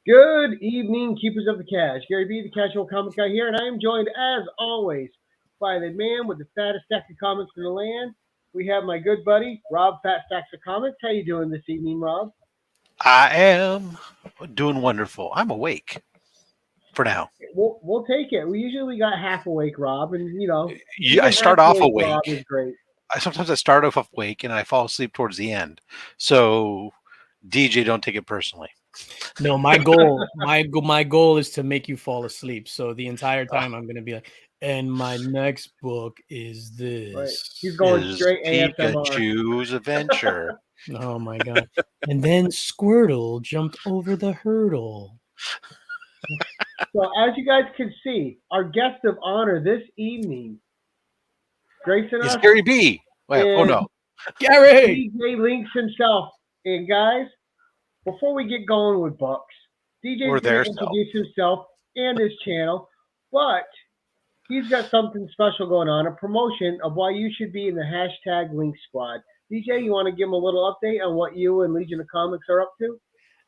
Good evening, keepers of the cash. Gary B, the casual comic guy here, and I am joined, as always, by the man with the fattest stack of comics in the land. We have my good buddy, Rob Fat Stacks of Comics. How you doing this evening, Rob? I am doing wonderful. I'm awake for now. We'll take it. We usually got half awake, Rob, and I even half start off awake, Rob, is awake. great. Sometimes I start off awake and I fall asleep towards the end. So DJ, don't take it personally. No, my goal is to make you fall asleep. So the entire time I'm gonna be like, and my next book is Right. this. He's going Is straight ASMR. Pikachu's adventure. Oh my god. And then Squirtle jumped over the hurdle. So, as you guys can see, our guest of honor this evening, gracing It's us, Gary B. Wait, oh is no. Gary! DJ Linx himself. And guys, before we get going with books, DJ's Or going their to self. introduce himself and his channel, but he's got something special going on, a promotion of why you should be in the hashtag Linx Squad. DJ, you want to give him a little update on what you and Legion of Comics are up to?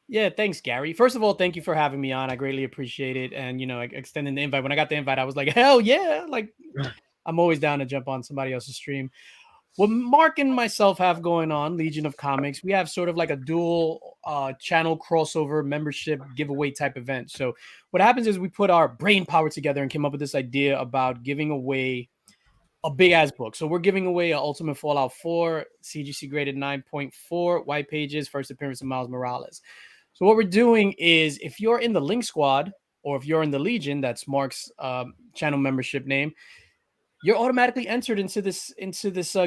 Yeah, thanks, Gary. First of all, thank you for having me on. I greatly appreciate it. And extending the invite. When I got the invite, I was like, hell yeah. Like I'm always down to jump on somebody else's stream. What Mark and myself have going on, Legion of Comics, we have sort of like a dual channel crossover membership giveaway type event. So what happens is we put our brain power together and came up with this idea about giving away a big ass book. So we're giving away an Ultimate Fallout 4, CGC graded 9.4, white pages, first appearance of Miles Morales. So what we're doing is if you're in the Linx Squad or if you're in the Legion, that's Mark's channel membership name, you're automatically entered into this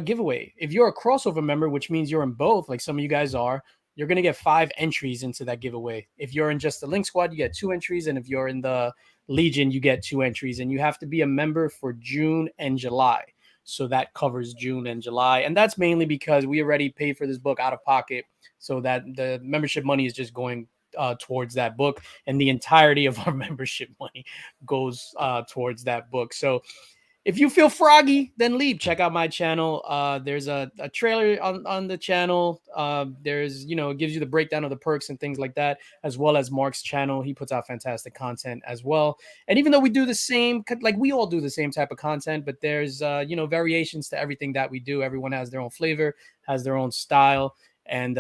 giveaway. If you're a crossover member, which means you're in both, like some of you guys are, you're going to get 5 entries into that giveaway. If you're in just the Linx Squad, you get 2 entries. And if you're in the Legion, you get 2 entries. And you have to be a member for June and July. So that covers June and July. And that's mainly because we already paid for this book out of pocket. So that the membership money is just going towards that book. And the entirety of our membership money goes towards that book. So if you feel froggy, then leave. Check out my channel. There's a trailer on the channel. There's, it gives you the breakdown of the perks and things like that, as well as Mark's channel. He puts out fantastic content as well. And even though we do the same, like we all do the same type of content, but there's, variations to everything that we do. Everyone has their own flavor, has their own style. And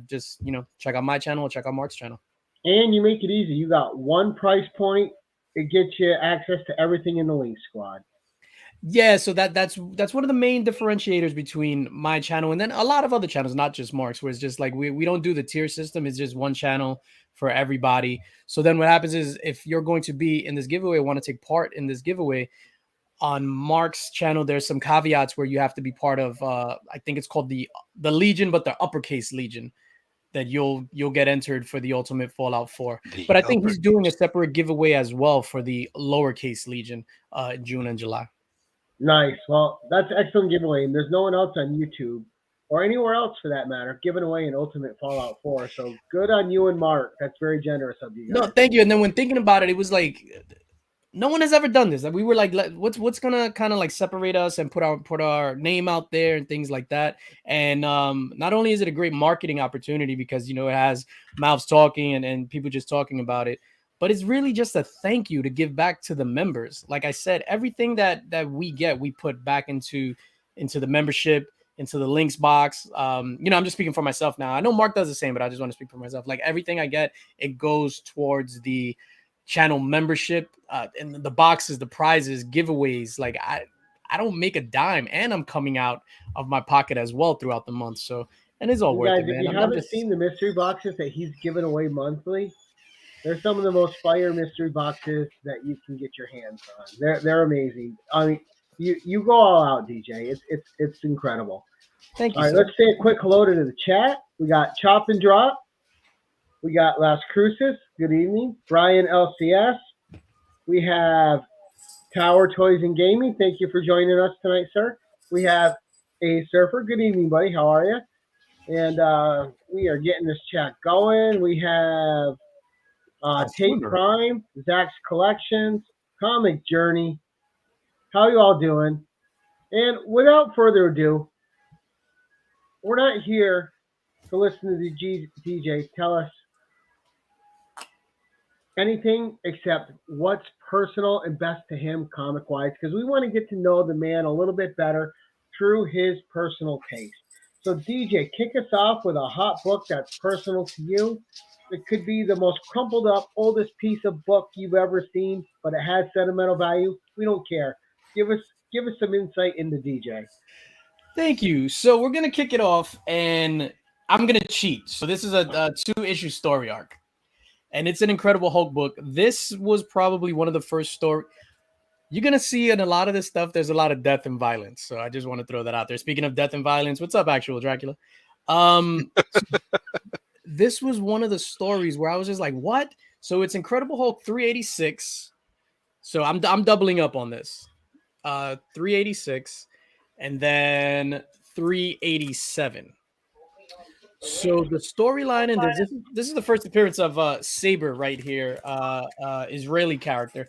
just, check out my channel, check out Mark's channel. And you make it easy. You got one price point. It gets you access to everything in the Linx Squad. Yeah, so that's one of the main differentiators between my channel and then a lot of other channels, not just Mark's, where it's just like we don't do the tier system. It's just one channel for everybody. So then what happens is if you're going to be in this giveaway, want to take part in this giveaway, on Mark's channel, there's some caveats where you have to be part of I think it's called the Legion, but the uppercase Legion, that you'll get entered for the Ultimate Fallout 4. But I think he's doing a separate giveaway as well for the lowercase Legion in June and July. Nice. Well, that's an excellent giveaway. And there's no one else on YouTube or anywhere else for that matter giving away an Ultimate Fallout 4. So good on you and Mark. That's very generous of you guys. No, thank you. And then when thinking about it, it was like no one has ever done this. Like we were like, what's gonna kind of like separate us and put our name out there and things like that. And not only is it a great marketing opportunity because it has mouths talking and people just talking about it, but it's really just a thank you to give back to the members. Like I said, everything that we get, we put back into the membership, into the Linx box. I'm just speaking for myself now. I know Mark does the same, but I just want to speak for myself. Like everything I get, it goes towards the channel membership, and the boxes, the prizes, giveaways. Like I don't make a dime, and I'm coming out of my pocket as well throughout the month. So, and it's all worth it, man. If you haven't seen the mystery boxes that he's giving away monthly, they're some of the most fire mystery boxes that you can get your hands on. They're amazing. I mean, you go all out, DJ. It's incredible. Thank you. All right, let's say a quick hello to the chat. We got Chop and Drop. We got Las Cruces. Good evening. Brian LCS. We have Tower Toys and Gaming. Thank you for joining us tonight, sir. We have A Surfer. Good evening, buddy. How are you? And we are getting this chat going. We have Tate Prime, Zach's Collections, Comic Journey. How you all doing? And without further ado, we're not here to listen to the DJ tell us anything except what's personal and best to him comic wise, because we want to get to know the man a little bit better through his personal taste. So, DJ, kick us off with a hot book that's personal to you. It could be the most crumpled up, oldest piece of book you've ever seen, but it has sentimental value. We don't care. Give us give us some insight into DJ. Thank you. So we're gonna kick it off, and I'm gonna cheat. So this is a 2-issue story arc, and it's an Incredible Hulk book. This was probably one of the first story you're gonna see in a lot of this stuff. There's a lot of death and violence, so I just want to throw that out there. Speaking of death and violence, what's up, Actual Dracula? This was one of the stories where I was just like, what? So it's Incredible Hulk 386. So I'm doubling up on this. 386 and then 387. So the storyline in this is the first appearance of Saber right here, Israeli character.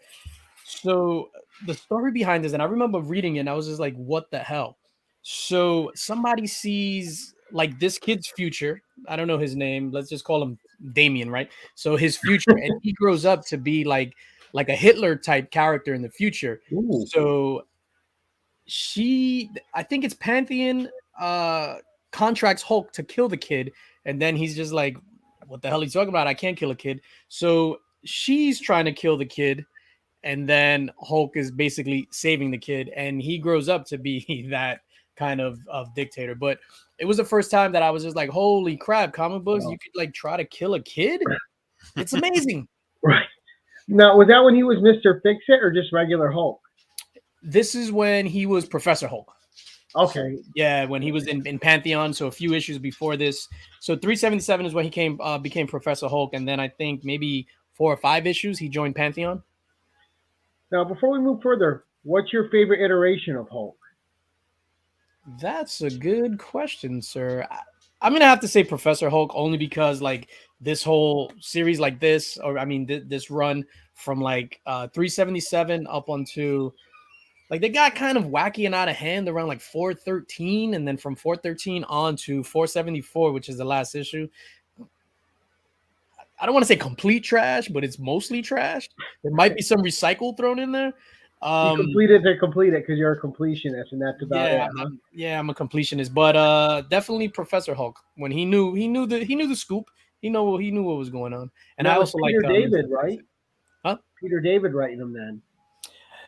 So the story behind this, and I remember reading it, and I was just like, what the hell? So somebody sees like this kid's future. I don't know his name. Let's just call him Damien, right? So his future, and he grows up to be like a Hitler type character in the future. Ooh. So I think it's Pantheon contracts Hulk to kill the kid, and then he's just like, what the hell are you talking about? I can't kill a kid. So she's trying to kill the kid, and then Hulk is basically saving the kid, and he grows up to be that kind of dictator. But it was the first time that I was just like, holy crap, comic books, you could like try to kill a kid? It's amazing. Right. Now, was that when he was Mr. Fix-It or just regular Hulk? This is when he was Professor Hulk. Okay. Yeah, when he was in Pantheon, so a few issues before this. So 377 is when he became Professor Hulk, and then I think maybe 4 or 5 issues he joined Pantheon. Now, before we move further, what's your favorite iteration of Hulk? That's a good question, sir. I'm gonna have to say Professor Hulk only because like this whole series, like this, or I mean this run from like 377 up onto like they got kind of wacky and out of hand around like 413, and then from 413 on to 474, which is the last issue. I don't want to say complete trash, but it's mostly trash. There might be some recycle thrown in there. You completed to complete it because you're a completionist, and that's about it. Yeah, I'm a completionist, but definitely Professor Hulk. When he knew the scoop. He knew what was going on. And I also Peter like David, right? Huh? Peter David writing them then.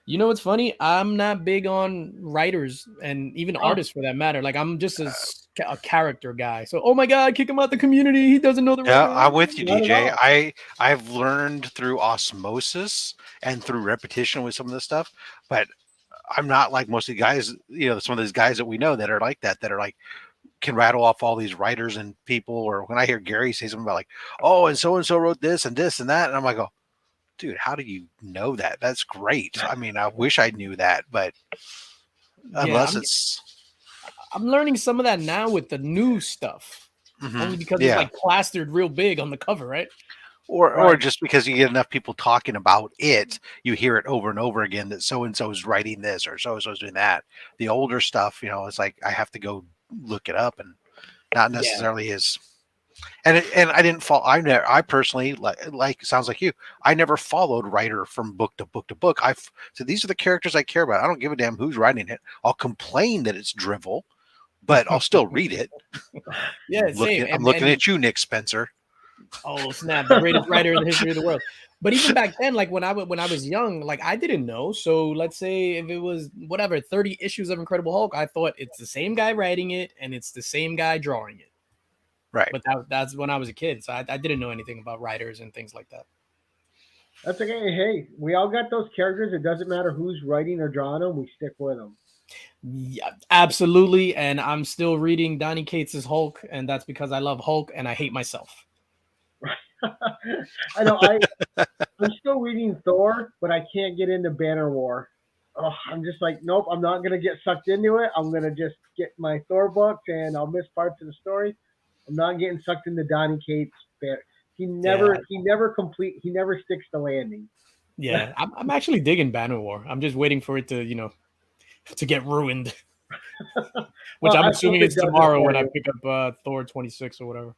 You know what's funny? I'm not big on writers and even artists for that matter. Like I'm just a character guy. So oh my god, kick him out the community. He doesn't know the Yeah, right I'm with you, DJ. I've learned through osmosis and through repetition with some of this stuff, but I'm not like most of the guys, some of these guys that we know that are like that are like can rattle off all these writers and people, or when I hear Gary say something about like, oh, and so wrote this and this and that, and I'm like, oh, dude, how do you know that? That's great. I mean, I wish I knew that, but unless I'm learning some of that now with the new stuff, only because it's like plastered real big on the cover, right? Or just because you get enough people talking about it, you hear it over and over again that so and so is writing this or so and so is doing that. The older stuff, it's like I have to go look it up, and not necessarily is. And I didn't follow. I personally like sounds like you. I never followed writer from book to book to book. So these are the characters I care about. I don't give a damn who's writing it. I'll complain that it's drivel, but I'll still read it. Yeah, same. I'm looking at you, Nick Spencer. Oh snap! The greatest writer in the history of the world. But even back then, like when I was young, like I didn't know. So let's say if it was 30 issues of Incredible Hulk, I thought it's the same guy writing it and it's the same guy drawing it. Right. But that's when I was a kid, so I didn't know anything about writers and things like that. That's okay. Hey, we all got those characters. It doesn't matter who's writing or drawing them. We stick with them. Yeah, absolutely. And I'm still reading Donny Cates' Hulk, and that's because I love Hulk and I hate myself. I know. I'm still reading Thor, but I can't get into Banner War. Oh, I'm just like, nope. I'm not gonna get sucked into it. I'm gonna just get my Thor books, and I'll miss parts of the story. I'm not getting sucked into Donny Cates. He never sticks the landing. Yeah, I'm actually digging Banner War. I'm just waiting for it to to get ruined. Which I'm assuming it's tomorrow when I pick up Thor 26 or whatever.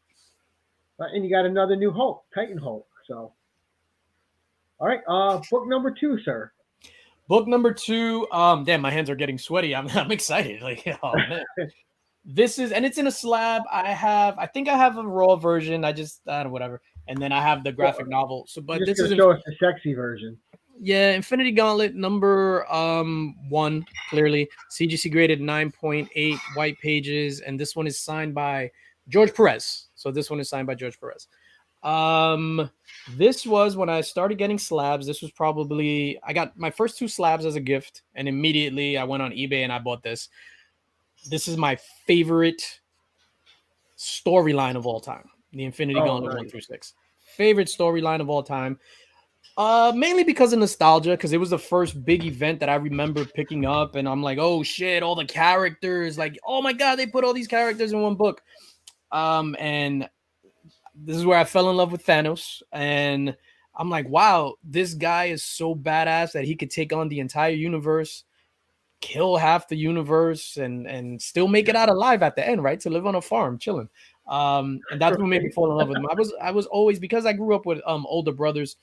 And you got another new Hulk, Titan Hulk. So All right. Book number 2, sir. Book number 2. Damn, my hands are getting sweaty. I'm excited. Like, oh man. This is, and it's in a slab. I think I have a raw version. I don't know, whatever. And then I have the graphic novel. So, but You're just this is gonna show us the sexy version. Yeah, Infinity Gauntlet number 1, clearly CGC graded 9.8, white pages, and this one is signed by George Perez. So this one is signed by George Perez. This was when I started getting slabs. This was probably, I got my first 2 slabs as a gift, and immediately I went on eBay and I bought this. This is my favorite storyline of all time. The Infinity Gauntlet 1 through 6. Favorite storyline of all time. Mainly because of nostalgia, because it was the first big event that I remember picking up, and I'm like, oh shit, all the characters, like, oh my god, they put all these characters in one book. And this is where I fell in love with Thanos, and I'm like, wow, this guy is so badass that he could take on the entire universe, kill half the universe, and still make it out alive at the end, right? To live on a farm, chilling. And that's what made me fall in love with him. I was always, because I grew up with older brothers,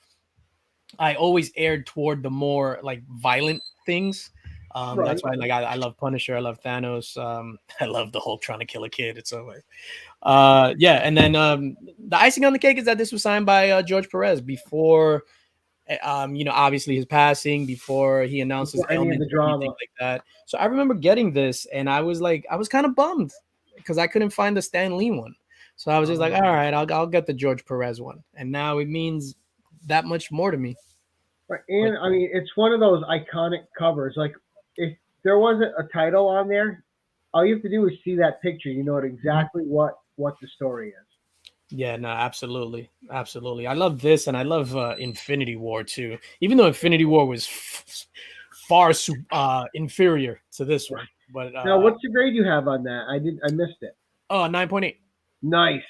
I always erred toward the more like violent things. Right. That's why, like, I love Punisher, I love Thanos, I love the Hulk trying to kill a kid. It's so like, yeah. And then the icing on the cake is that this was signed by George Perez before, obviously his passing, before he announced his ailment, the drama, like that. So I remember getting this, and I was kind of bummed because I couldn't find the Stan Lee one. So I was just like, all right, I'll get the George Perez one, and now it means that much more to me. Right. And I mean, it's one of those iconic covers. Like, if there wasn't a title on there, all you have to do is see that picture. You know exactly what the story is. Yeah, no, absolutely. I love this, and I love Infinity War too. Even though Infinity War was far inferior to this one. But now, what's the grade you have on that? I missed it. Oh, 9.8. Nice.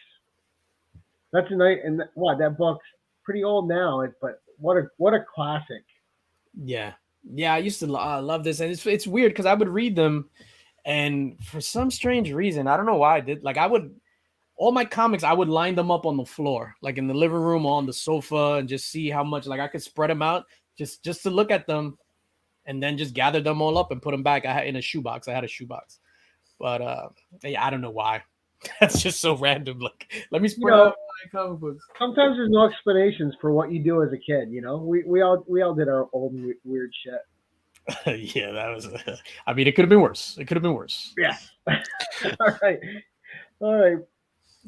That's a nice, and that book's pretty old now, but what a classic. Yeah, I used to love this, and it's weird because I would read them, and for some strange reason, I don't know why I did. Like, all my comics, I would line them up on the floor, like in the living room or on the sofa, and just see how much, like, I could spread them out just to look at them, and then just gather them all up and put them back. I had in a shoebox. I had a shoebox, but yeah, I don't know why. That's just so random. Like, let me spread out my comic books. Sometimes there's no explanations for what you do as a kid. We all did our old weird shit. Yeah, that was. I mean, it could have been worse. Yeah. All right.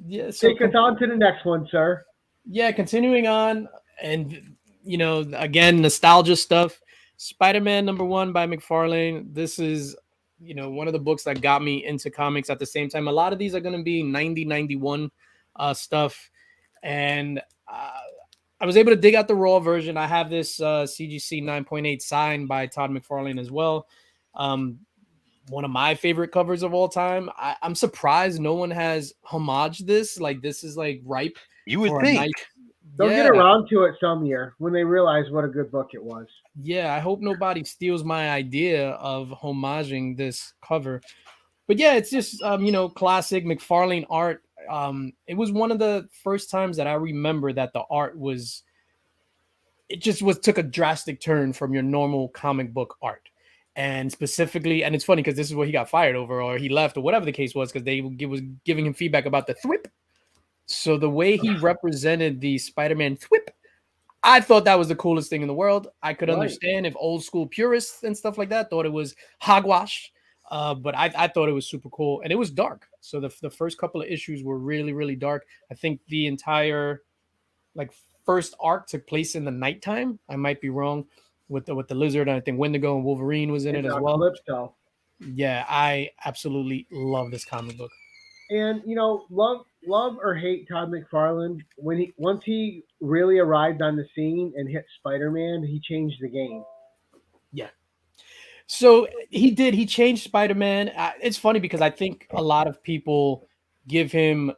Yeah. So take us on to the next one, sir. Yeah, continuing on, and again, nostalgia stuff. Spider-Man #1 by McFarlane. This is, one of the books that got me into comics at the same time. A lot of these are going to be 90, 91 stuff. And I was able to dig out the raw version. I have this CGC 9.8 signed by Todd McFarlane as well. One of my favorite covers of all time. I'm surprised no one has homaged this. Like, this is like ripe. You would think. They'll get around to it some year when they realize what a good book it was. Yeah, I hope nobody steals my idea of homaging this cover. But yeah, it's just classic McFarlane art. It was one of the first times that I remember that the art took a drastic turn from your normal comic book art. And specifically, and it's funny because this is what he got fired over, or he left, or whatever the case was, because they was giving him feedback about the thwip. So the way he represented the Spider-Man thwip, I thought that was the coolest thing in the world. I could understand if old school purists and stuff like that thought it was hogwash, but I thought it was super cool, and it was dark. So the first couple of issues were really, really dark. I think the entire first arc took place in the nighttime. I might be wrong with the lizard, and I think Wendigo and Wolverine was in it as well. Yeah, I absolutely love this comic book. And love or hate Todd McFarlane, once he really arrived on the scene and hit Spider-Man, he changed the game. Yeah. So he changed Spider-Man. It's funny because I think a lot of people give him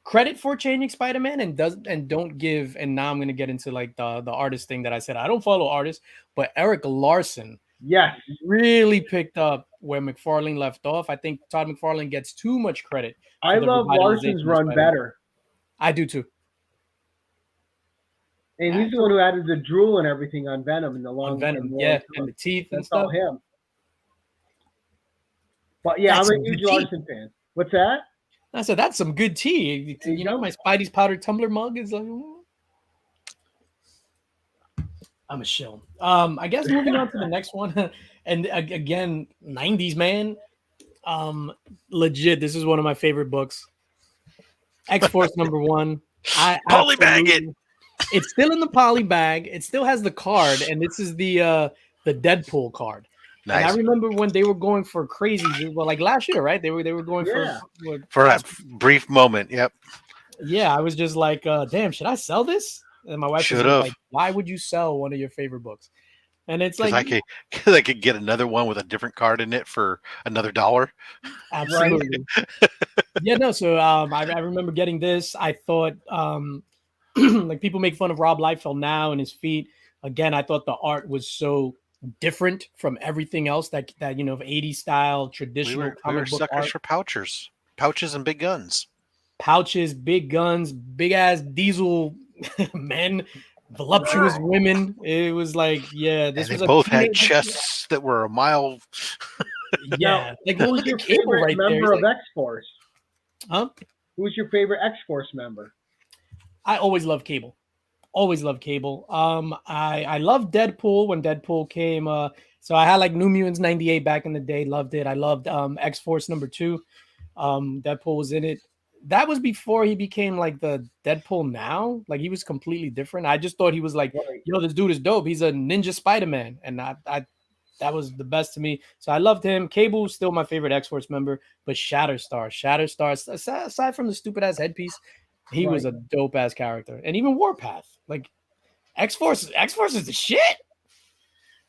credit for changing Spider-Man and don't give. And now I'm going to get into like the artist thing that I said. I don't follow artists, but Eric Larson. Yes, really picked up where McFarlane left off. I think Todd McFarlane gets too much credit. I love Larson's run better. I do too. And he's the one who added the drool and everything on Venom in the long on Venom, and and the teeth and that's stuff. all him. But yeah, That's I'm a huge Larson fan. What's that? I said that's some good tea. You know, my Spidey's powdered tumbler mug is like. I'm a shill. I guess moving on to the next one, and again, 90s man. Legit, this is one of my favorite books. X-Force #1. I polybag it. It's still in the poly bag. It still has the card, and this is the Deadpool card. Nice. And I remember when they were going for crazy, well, like last year, right? They were going for that brief moment. Yep. Yeah, I was just like, damn, should I sell this? And my wife was like, why would you sell one of your favorite books? And it's like I could get another one with a different card in it for another $1. Absolutely. Yeah, no. So I remember getting this. I thought like people make fun of Rob Liefeld now and his feet. Again, I thought the art was so different from everything else that 80s style traditional we were suckers art. for pouches and big guns. Pouches, big guns, big ass diesel men, voluptuous women. It was like, yeah, this was. They both had chests that were a mile. Yeah, like what was your favorite member of X-Force? Huh? Who was your favorite X-Force member? I always loved Cable. Always loved Cable. I loved Deadpool when Deadpool came. So I had like New Mutants '98 back in the day. Loved it. I loved X-Force #2. Deadpool was in it. That was before he became like the Deadpool now. Like he was completely different. I just thought he was like, this dude is dope. He's a ninja Spider-Man. And I that was the best to me. So I loved him. Cable was still my favorite X-Force member, but Shatterstar, aside from the stupid ass headpiece, he was a dope ass character. And even Warpath. Like X-Force is the shit.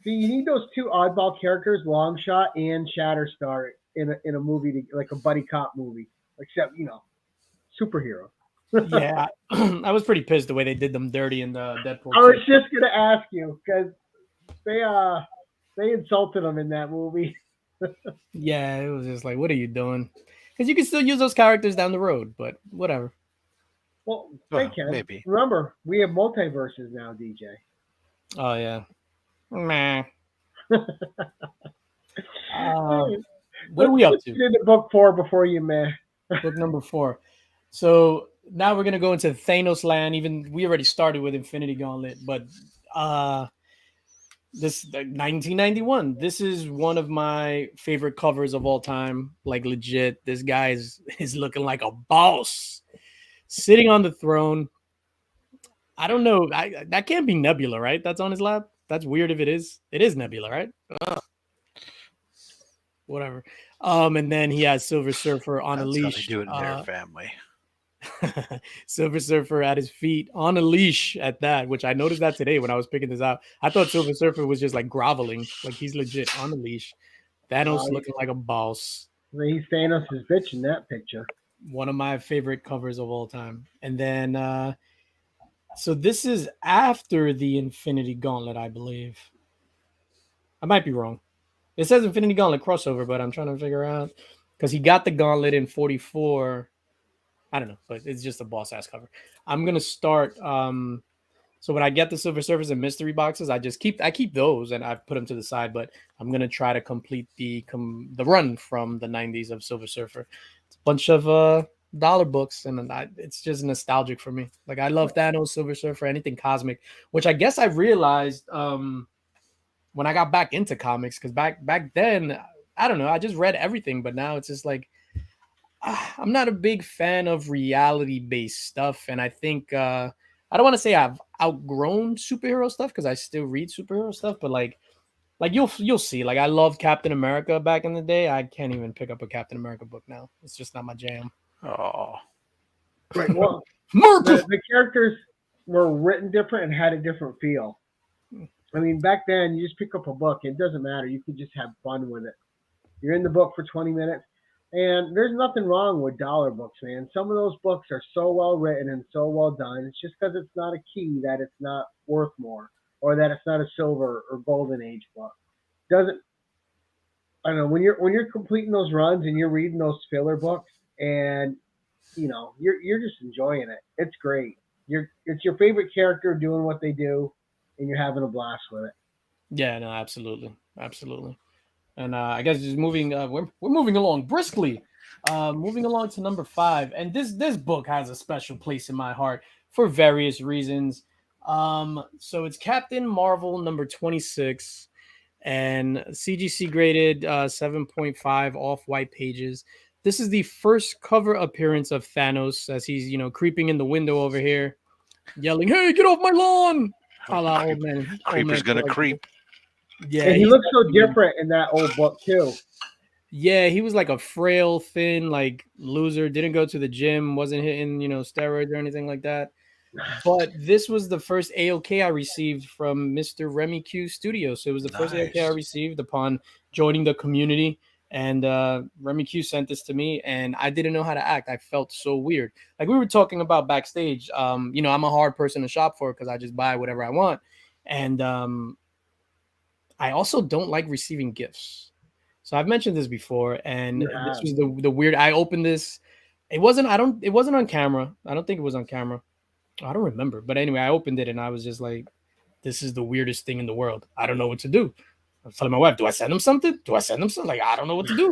See, you need those two oddball characters, Longshot and Shatterstar, in a movie, like a buddy cop movie. Except, superhero. Yeah, I was pretty pissed the way they did them dirty in the Deadpool. I was just gonna ask you because they insulted them in that movie. Yeah, it was just like, what are you doing? Because you can still use those characters down the road, but whatever. Well, they can. Maybe. Remember, we have multiverses now, DJ. Oh yeah. Meh. What are we up to? Into book 4 before you meh. Book number 4. So now we're gonna go into Thanos land. Even we already started with Infinity Gauntlet, but this 1991. This is one of my favorite covers of all time. Like legit, this guy is looking like a boss, sitting on the throne. I don't know. That can't be Nebula, right? That's on his lap. That's weird if it is. It is Nebula, right? Whatever. And then he has Silver Surfer on a leash. Do it in their family. Silver Surfer at his feet on a leash at that, which I noticed that today when I was picking this out. I thought Silver Surfer was just like groveling, like he's legit on a leash. Thanos looking like a boss. He's Thanos' bitch in that picture. One of my favorite covers of all time. And then, so this is after the Infinity Gauntlet, I believe. I might be wrong. It says Infinity Gauntlet crossover, but I'm trying to figure out because he got the Gauntlet in 44. I don't know, but it's just a boss ass cover. I'm gonna start. So when I get the Silver Surfers and mystery boxes, I keep those and I've put them to the side. But I'm gonna try to complete the run from the 90s of Silver Surfer. It's a bunch of dollar books, and it's just nostalgic for me. Like I love Thanos, Silver Surfer, anything cosmic, which I guess I realized when I got back into comics, because back then I don't know, I just read everything, but now it's just like. I'm not a big fan of reality-based stuff, and I think I don't want to say I've outgrown superhero stuff because I still read superhero stuff, but like you'll see. Like I loved Captain America back in the day. I can't even pick up a Captain America book now. It's just not my jam. Oh, right. Well, the characters were written different and had a different feel. I mean, back then you just pick up a book. It doesn't matter. You could just have fun with it. You're in the book for 20 minutes. And there's nothing wrong with dollar books, man. Some of those books are so well written and so well done. It's just because it's not a key that it's not worth more, or that it's not a silver or golden age book. I don't know, when you're completing those runs and you're reading those filler books, and you're just enjoying it. It's great. it's your favorite character doing what they do, and you're having a blast with it. Yeah, no, absolutely, absolutely. And I guess just moving, we're moving along briskly. Moving along to number 5, and this book has a special place in my heart for various reasons. So it's Captain Marvel number 26, and CGC graded 7.5 off-white pages. This is the first cover appearance of Thanos as he's creeping in the window over here, yelling, "Hey, get off my lawn!" A la old man. Creeper's gonna creep. Yeah, And he looks so different in that old book too. Yeah, he was like a frail, thin, like loser. Didn't go to the gym. Wasn't hitting, steroids or anything like that. But this was the first AOK I received from Mr. Remy Q Studio. So it was the first AOK I received upon joining the community. And Remy Q sent this to me, and I didn't know how to act. I felt so weird. Like we were talking about backstage. I'm a hard person to shop for because I just buy whatever I want. And I also don't like receiving gifts. So I've mentioned this before, and this was the weird. I opened this. It wasn't on camera. I don't think it was on camera. I don't remember. But anyway, I opened it and I was just like, this is the weirdest thing in the world. I don't know what to do. I was telling my wife, do I send him something? Like, I don't know what to do.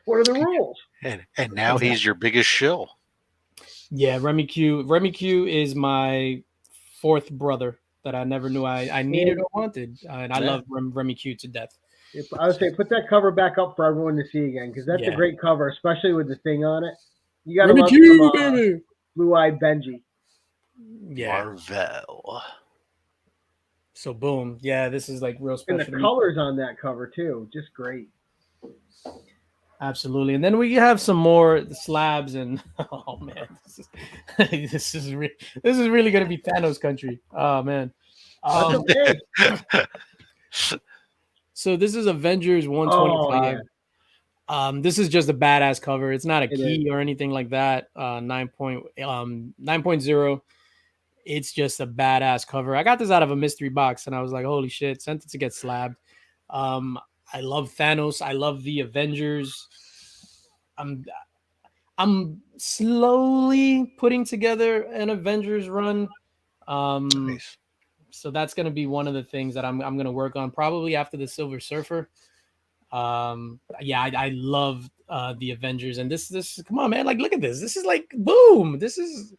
What are the rules? And now he's your biggest shill. Yeah, Remy Q. Remy Q is my 4th brother that I never knew I needed or wanted. And I love Remy Q to death. I would say put that cover back up for everyone to see again, because that's a great cover, especially with the thing on it. You got to love Q, baby. Blue-eyed Benji. Yeah. Marvel. So boom. Yeah, this is like real special. And the colors on that cover too, just great. Absolutely. And then we have some more slabs, and oh man, this is really gonna be Thanos country. Oh man. Okay. So this is Avengers 125. Oh, yeah. This is just a badass cover. It's not a key or anything like that. 9.0. It's just a badass cover. I got this out of a mystery box, and I was like, holy shit, sent it to get slabbed. I love Thanos. I love the Avengers. I'm slowly putting together an Avengers run. Nice. So that's going to be one of the things that I'm going to work on probably after the Silver Surfer. I love the Avengers, and this come on, man, like look at this. This is like boom. This is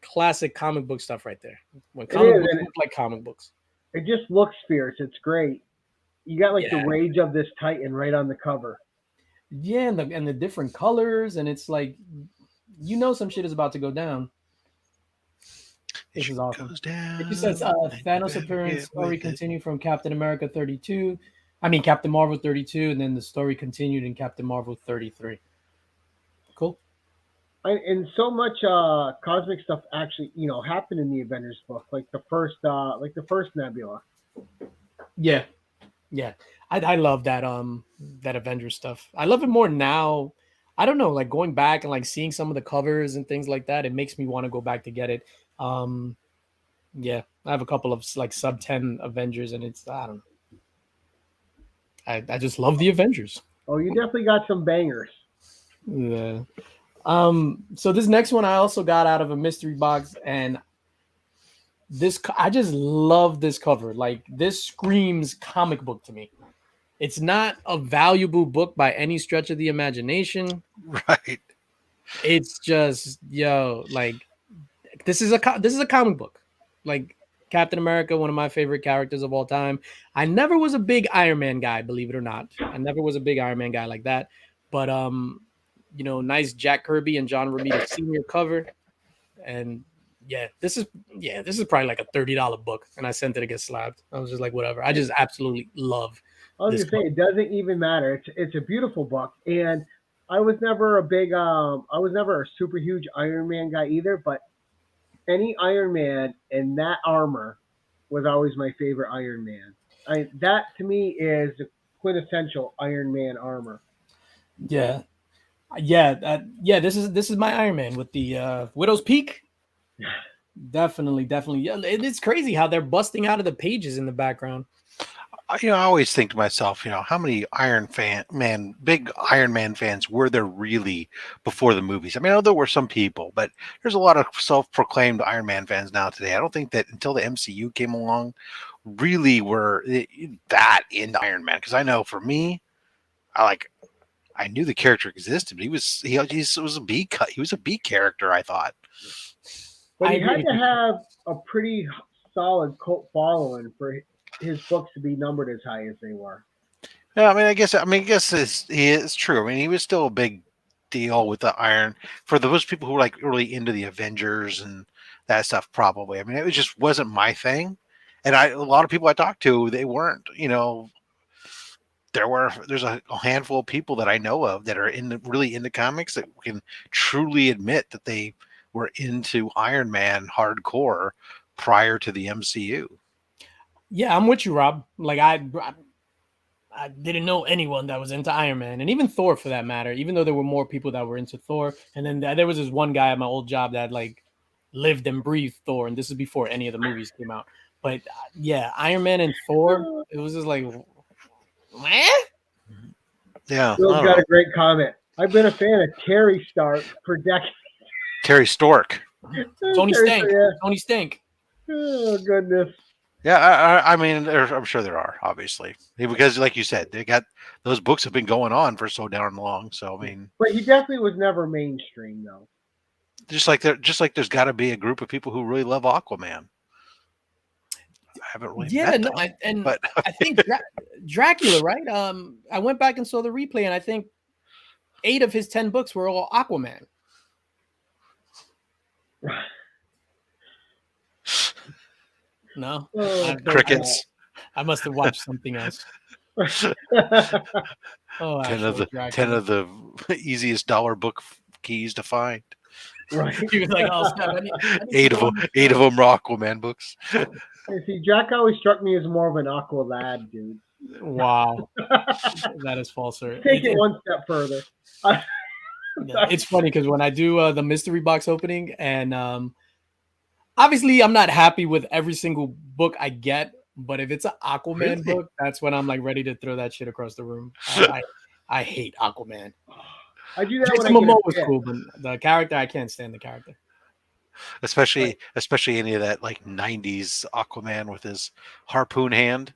classic comic book stuff right there. When comic books look like comic books. It just looks fierce. It's great. You got like the rage of this Titan right on the cover. Yeah, and the different colors, and it's like some shit is about to go down. This is awesome. It says Thanos appearance story continued from Captain America 32. I mean Captain Marvel 32, and then the story continued in Captain Marvel 33. Cool. And so much cosmic stuff actually, happened in the Avengers book, like the first Nebula. Yeah. I love that that Avengers stuff. I love it more now. I don't know, like going back and like seeing some of the covers and things like that, it makes me want to go back to get it. I have a couple of like sub 10 Avengers, and it's I don't know. I just love the Avengers. Oh, you definitely got some bangers. Yeah. So this next one I also got out of a mystery box, and I just love this cover. Like this screams comic book to me. It's not a valuable book by any stretch of the imagination. Right. It's just like this is a comic book. Like Captain America, one of my favorite characters of all time. I never was a big Iron Man guy, believe it or not. I never was a big Iron Man guy like that. But nice Jack Kirby and John Romita Sr. cover. And this is probably like a $30 book. And I sent it to get slapped. I was just like, whatever. I just absolutely love. I was gonna say it doesn't even matter. It's a beautiful book. And I was never a super huge Iron Man guy either, but any Iron Man in that armor was always my favorite Iron Man. That to me is the quintessential Iron Man armor. Yeah. This is my Iron Man with the Widow's Peak. Definitely. Yeah, it's crazy how they're busting out of the pages in the background. I always think to myself, how many big Iron Man fans were there really before the movies? I mean, I know there were some people, but there's a lot of self-proclaimed Iron Man fans now today. I don't think that until the MCU came along, really were that into Iron Man. Because I know for me, I knew the character existed, but he was a B cut. He was a B character, I thought. But I he had agree. to have a pretty solid cult following for his books to be numbered as high as they were. Yeah, I guess it's true. I mean, he was still a big deal with the Iron for those people who were like really into the Avengers and that stuff. Probably. I mean, it just wasn't my thing, and a lot of people I talked to, they weren't. There's a handful of people that I know of that are really into comics that can truly admit that they were into Iron Man hardcore prior to the MCU. Yeah, I'm with you, Rob. Like I didn't know anyone that was into Iron Man, and even Thor for that matter. Even though there were more people that were into Thor, and then there was this one guy at my old job that like lived and breathed Thor, and this is before any of the movies came out. But yeah, Iron Man and Thor, it was just like, meh? Yeah, Bill's got a great comment. I've been a fan of Terry Stark for decades. Terry Stork. Tony Terry Stank. Stark, yeah. Tony Stank. Oh goodness. Yeah, I mean, I'm sure there are, obviously, because like you said, those books have been going on for so darn long. So I mean, But he definitely was never mainstream, though. just like there's got to be a group of people who really love Aquaman. I haven't really met them, but I think Dracula, right? I went back and saw the replay, and I think 8 of his 10 books were all Aquaman. No, crickets. I must have watched something else. Oh, 10 of the easiest dollar book keys to find. Right. He was like, "Oh, snap, I need 8 of them are Aquaman books. See, Jack always struck me as more of an Aqua lad, dude. Wow, that is false, sir. Take it one step further. Yeah, it's funny because when I do the mystery box opening, and obviously I'm not happy with every single book I get, but if it's an Aquaman book, that's when I'm like ready to throw that shit across the room. I hate Aquaman. I do that Jason when I Momoa get was cool, but the character, I can't stand the character. Especially any of that like 90s Aquaman with his harpoon hand.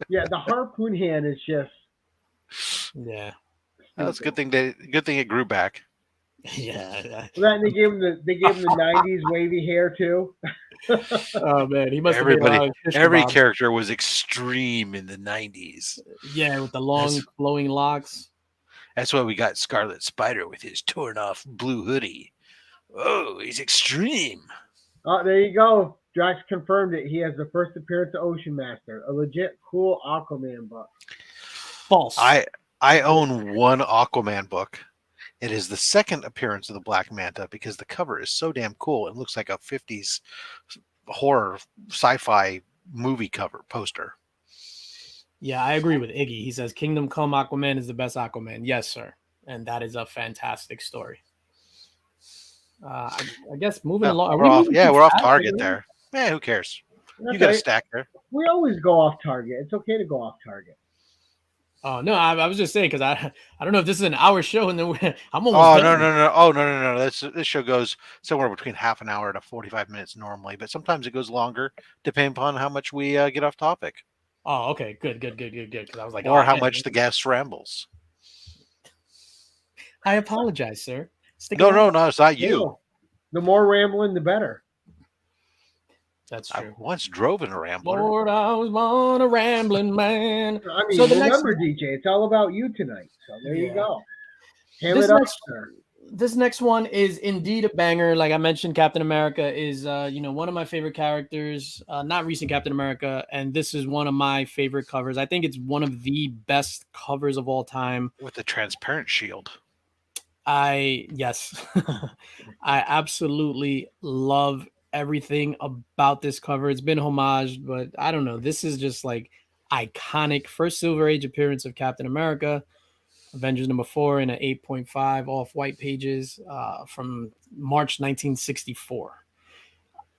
Yeah, the harpoon hand is just. Yeah, that's a good thing. Good thing it grew back. Yeah. Well, they gave him the 90s wavy hair too. Oh man, he must every character was extreme in the 90s. Yeah, with the long flowing locks. That's why we got Scarlet Spider with his torn off blue hoodie. Oh, he's extreme. Oh, there you go. Drax confirmed it. He has the first appearance of Ocean Master, a legit cool Aquaman book. False. I own one Aquaman book. It is the second appearance of the Black Manta because the cover is so damn cool. It looks like a 50s horror sci-fi movie cover poster. Yeah, I agree with Iggy. He says Kingdom Come Aquaman is the best Aquaman. Yes, sir. And that is a fantastic story. I guess moving along. We're off target there. Yeah, who cares? You got a stack there. We always go off target. It's okay to go off target. Oh no, I was just saying because I don't know if this is an hour show and then I'm almost. Oh done. No. Oh no. This show goes somewhere between half an hour to 45 minutes normally, but sometimes it goes longer depending upon how much we get off topic. Oh, okay, good. Because I was like, or how much the guest rambles. I apologize, sir. No, it's not you. No. The more rambling, the better. That's true. I once drove in a Rambler. Lord, I was born a rambling man. I mean, remember, DJ, it's all about you tonight. So there you go. This next one is indeed a banger. Like I mentioned, Captain America is, one of my favorite characters. Not recent Captain America, and this is one of my favorite covers. I think it's one of the best covers of all time. With the transparent shield. Yes, I absolutely love everything about this cover. It's been homaged, but I don't know. This is just like iconic. First Silver Age appearance of Captain America, Avengers #4 in an 8.5 off-white pages from March 1964.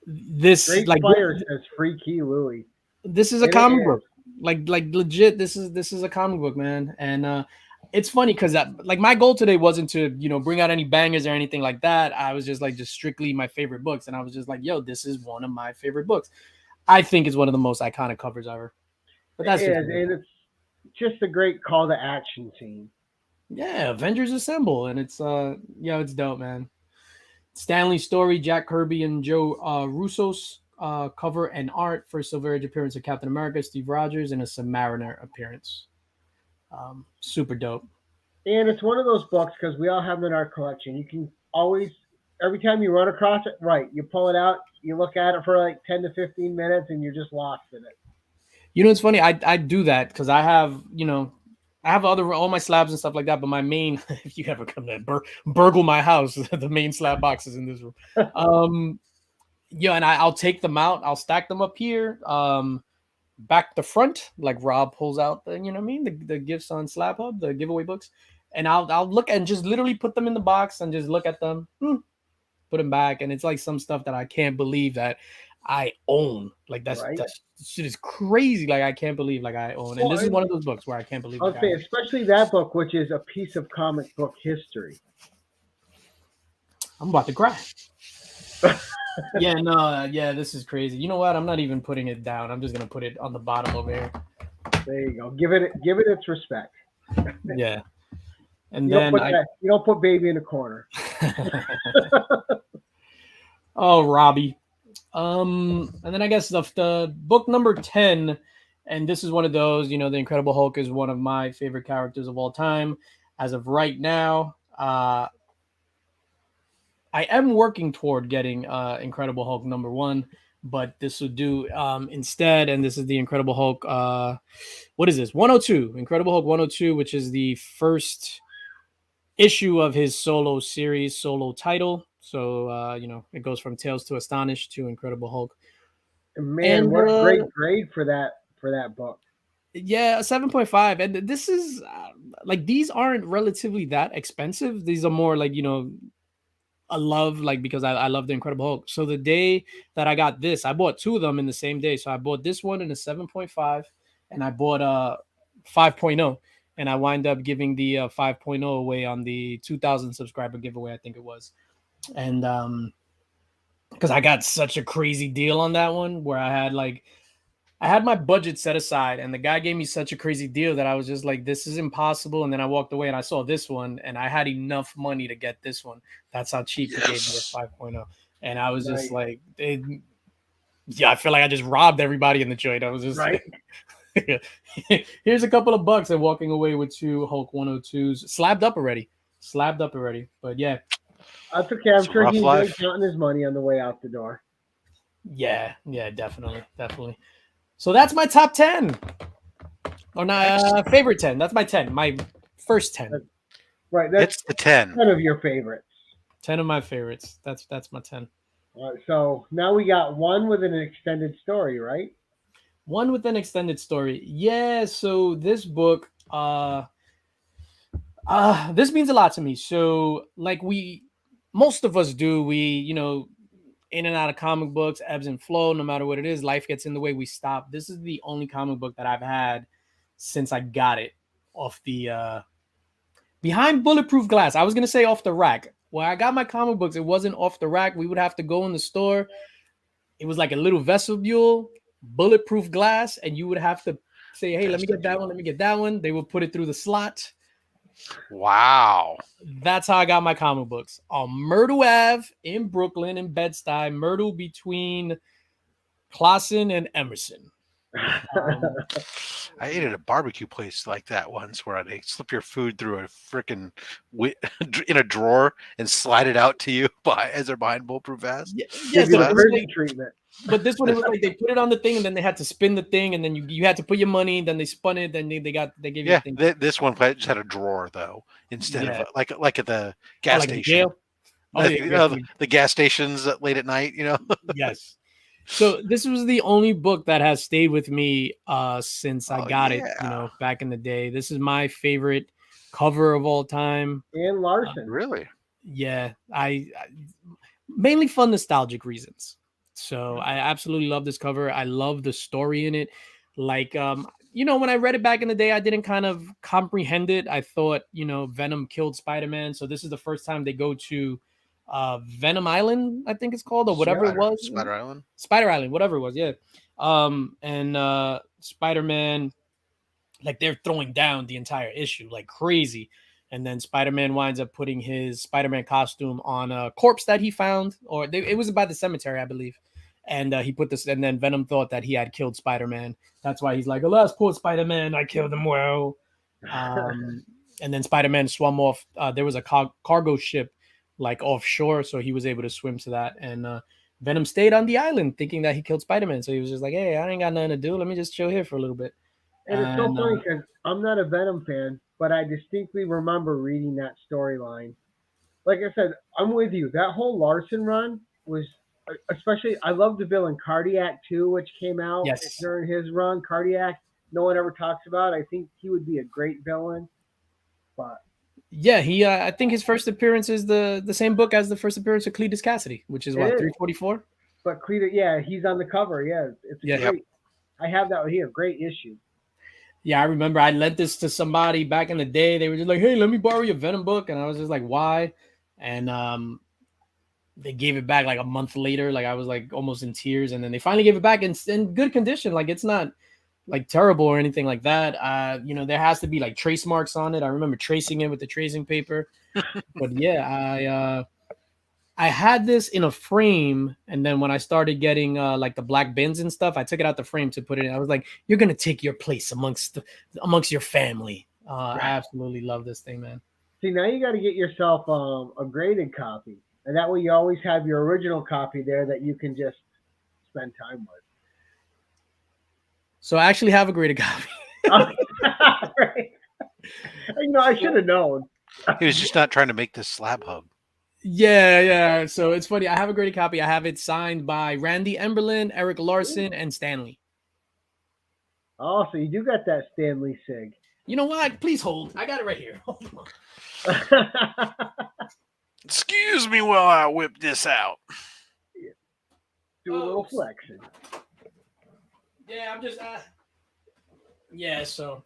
This Great like Fire says Free Key Louie. This is a It comic is. book. Like legit, this is a comic book, man. And it's funny because like my goal today wasn't to bring out any bangers or anything like that. I was just strictly my favorite books, and I was just like, yo, this is one of my favorite books. I think it's one of the most iconic covers ever. But that's It just is, me. and it's just a great call to action scene. Yeah, Avengers Assemble, and it's it's dope, man. Stanley Story, Jack Kirby, and Joe Russo's cover and art for Silver Age appearance of Captain America, Steve Rogers, and a Submariner appearance. Super dope. And it's one of those books because we all have them in our collection. You can always, every time you run across it, right, you pull it out, you look at it for like 10 to 15 minutes, and you're just lost in it. It's funny. I do that because I have I have all my slabs and stuff like that. But my main, if you ever come to burgle my house, the main slab box is in this room. And I'll take them out. I'll stack them up here. Back to front, like Rob pulls out the, the gifts on Slab Hub, the giveaway books, and I'll look and just literally put them in the box and just look at them, put them back, and it's like some stuff that I can't believe that I own. Like that shit is crazy. Like I can't believe like I own, and this is one of those books where I can't believe. I'll say, especially that book, which is a piece of comic book history. I'm about to cry. This is crazy. You know what? I'm not even putting it down. I'm just gonna put it on the bottom over here. There you go. Give it its respect. Yeah. And you don't put baby in a corner. Oh, Robbie. And then I guess the book number 10, and this is one of those, the Incredible Hulk is one of my favorite characters of all time. As of right now, I am working toward getting Incredible Hulk number 1, but this will do instead. And this is the Incredible Hulk. What is this? 102. Incredible Hulk 102, which is the first issue of his solo series, solo title. So, it goes from Tales to Astonish to Incredible Hulk. Man, what a great grade for that book. Yeah, 7.5. And this is these aren't relatively that expensive. These are more like, I love because I love the Incredible Hulk. So the day that I got this, I bought 2 of them in the same day. So I bought this one in a 7.5 and I bought a 5.0, and I wind up giving the 5.0 away on the 2,000 subscriber giveaway, I think it was. And because I got such a crazy deal on that one where I had my budget set aside, and the guy gave me such a crazy deal that I was just like, this is impossible. And then I walked away and I saw this one, and I had enough money to get this one. That's how cheap he gave me a 5.0. And I was just like, I feel like I just robbed everybody in the joint. I was just like, here's a couple of bucks, and walking away with 2 Hulk 102s slabbed up already. But yeah. That's okay. I'm sure he enjoyed counting his money on the way out the door. Yeah, definitely. So that's my top 10. Or not favorite 10. That's my 10. My first 10. Right. That's the 10. 10 of your favorites. 10 of my favorites. That's my 10. All right. So now we got one with an extended story, right? One with an extended story. Yeah. So this book, this means a lot to me. So most of us do, we, in and out of comic books, ebbs and flow, no matter what it is, life gets in the way, we stop. This is the only comic book that I've had since I got it off the behind bulletproof glass. I was gonna say off the rack. Where I got my comic books, it wasn't off the rack. We would have to go in the store. It was like a little vestibule, bulletproof glass, and you would have to say, hey, let me get that one, let me get that one. They would put it through the slot. Wow. That's how I got my comic books. On Myrtle Ave in Brooklyn, in Bed-Stuy, Myrtle between Clausen and Emerson. I ate at a barbecue place like that once where they slip your food through a freaking in a drawer and slide it out to you as they're behind bulletproof vest. Yes, the treatment. But this one, it was like they put it on the thing and then they had to spin the thing, and then you had to put your money. Then they spun it. Then they gave you. Yeah, this one just had a drawer though, instead of like at the gas station. The gas stations late at night. Yes. So this was the only book that has stayed with me since I got it. Back in the day. This is my favorite cover of all time. And Larson, really? Yeah, I mainly fun nostalgic reasons. So I absolutely love this cover. I love the story in it. Like, when I read it back in the day, I didn't kind of comprehend it. I thought, Venom killed Spider-Man. So this is the first time they go to Venom Island, I think it's called, or whatever it was. Spider Island. Spider Island, whatever it was, yeah. And Spider-Man, like, they're throwing down the entire issue like crazy. And then Spider-Man winds up putting his Spider-Man costume on a corpse that he found, it was by the cemetery, I believe. And he put this, and then Venom thought that he had killed Spider-Man. That's why he's like, alas, poor Spider-Man, I killed him well. And then Spider-Man swam off. There was a cargo ship like offshore, so he was able to swim to that. And Venom stayed on the island thinking that he killed Spider-Man. So he was just like, hey, I ain't got nothing to do. Let me just chill here for a little bit. And it's so funny because I'm not a Venom fan, but I distinctly remember reading that storyline. Like I said, I'm with you. That whole Larson run was, especially, I love the villain Cardiac too, which came out during his run. Cardiac, no one ever talks about. I think he would be a great villain. But yeah, he I think his first appearance is the same book as the first appearance of Cletus Cassidy, which is 344. But Cletus, he's on the cover. Yeah, it's great. I have that here. Great issue. Yeah, I remember I lent this to somebody back in the day. They were just like, hey, let me borrow your Venom book. And I was just like, why? And they gave it back like a month later. Like, I was like almost in tears. And then they finally gave it back in good condition. Like, it's not like terrible or anything like that. There has to be like trace marks on it. I remember tracing it with the tracing paper. But yeah, I had this in a frame, and then when I started getting like the black bins and stuff, I took it out the frame to put it in. I was like, "You're gonna take your place amongst your family." I absolutely love this thing, man. See, now you got to get yourself a graded copy, and that way you always have your original copy there that you can just spend time with. So I actually have a graded copy. Right. I should have known. He was just not trying to make this slab hub. Yeah. So it's funny. I have a graded copy. I have it signed by Randy Emberlin, Eric Larson, and Stanley. Oh, so you do got that Stanley sig. You know what? Please hold. I got it right here. Hold on. Excuse me while I whip this out. Do a little flexing. Yeah, I'm just. So.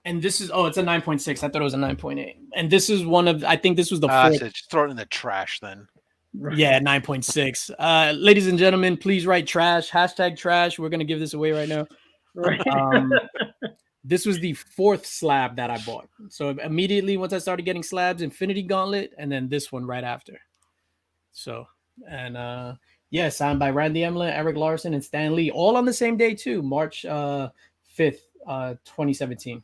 And this is, it's a 9.6. I thought it was a 9.8. And this is I think this was the fourth. So just throw it in the trash then. Yeah, 9.6. Ladies and gentlemen, please write trash, #trash. We're going to give this away right now. Right. This was the fourth slab that I bought. So immediately once I started getting slabs, Infinity Gauntlet, and then this one right after. So, and signed by Randy Emlin, Eric Larson, and Stan Lee, all on the same day too, March 5th, 2017.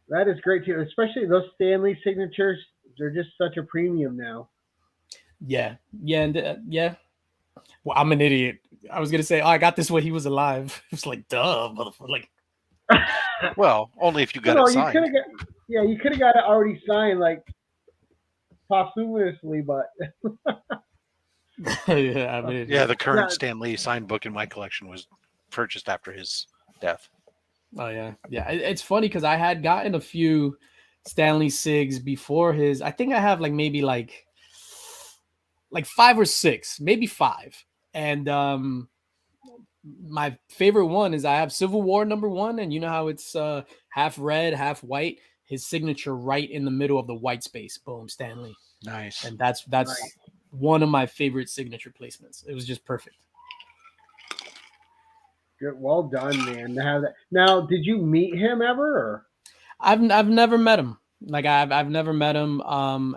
That is great too, especially those Stanley signatures. They're just such a premium now. Yeah. Well, I'm an idiot. I was gonna say, I got this when he was alive. It was like, duh, motherfucker. Like, well, only if you got it signed. You could have got it already signed, like posthumously, but the current Stan Lee signed book in my collection was purchased after his death. Oh yeah. It's funny because I had gotten a few Stanley Sigs before his. I think I have like maybe like 5 or 6, maybe 5. And my favorite one is I have Civil War #1, and you know how it's half red, half white. His signature right in the middle of the white space. Boom, Stanley. Nice. And that's nice. One of my favorite signature placements. It was just perfect. Good, well done, man. To have that. Now, did you meet him ever? Or? I've never met him. Like I've never met him.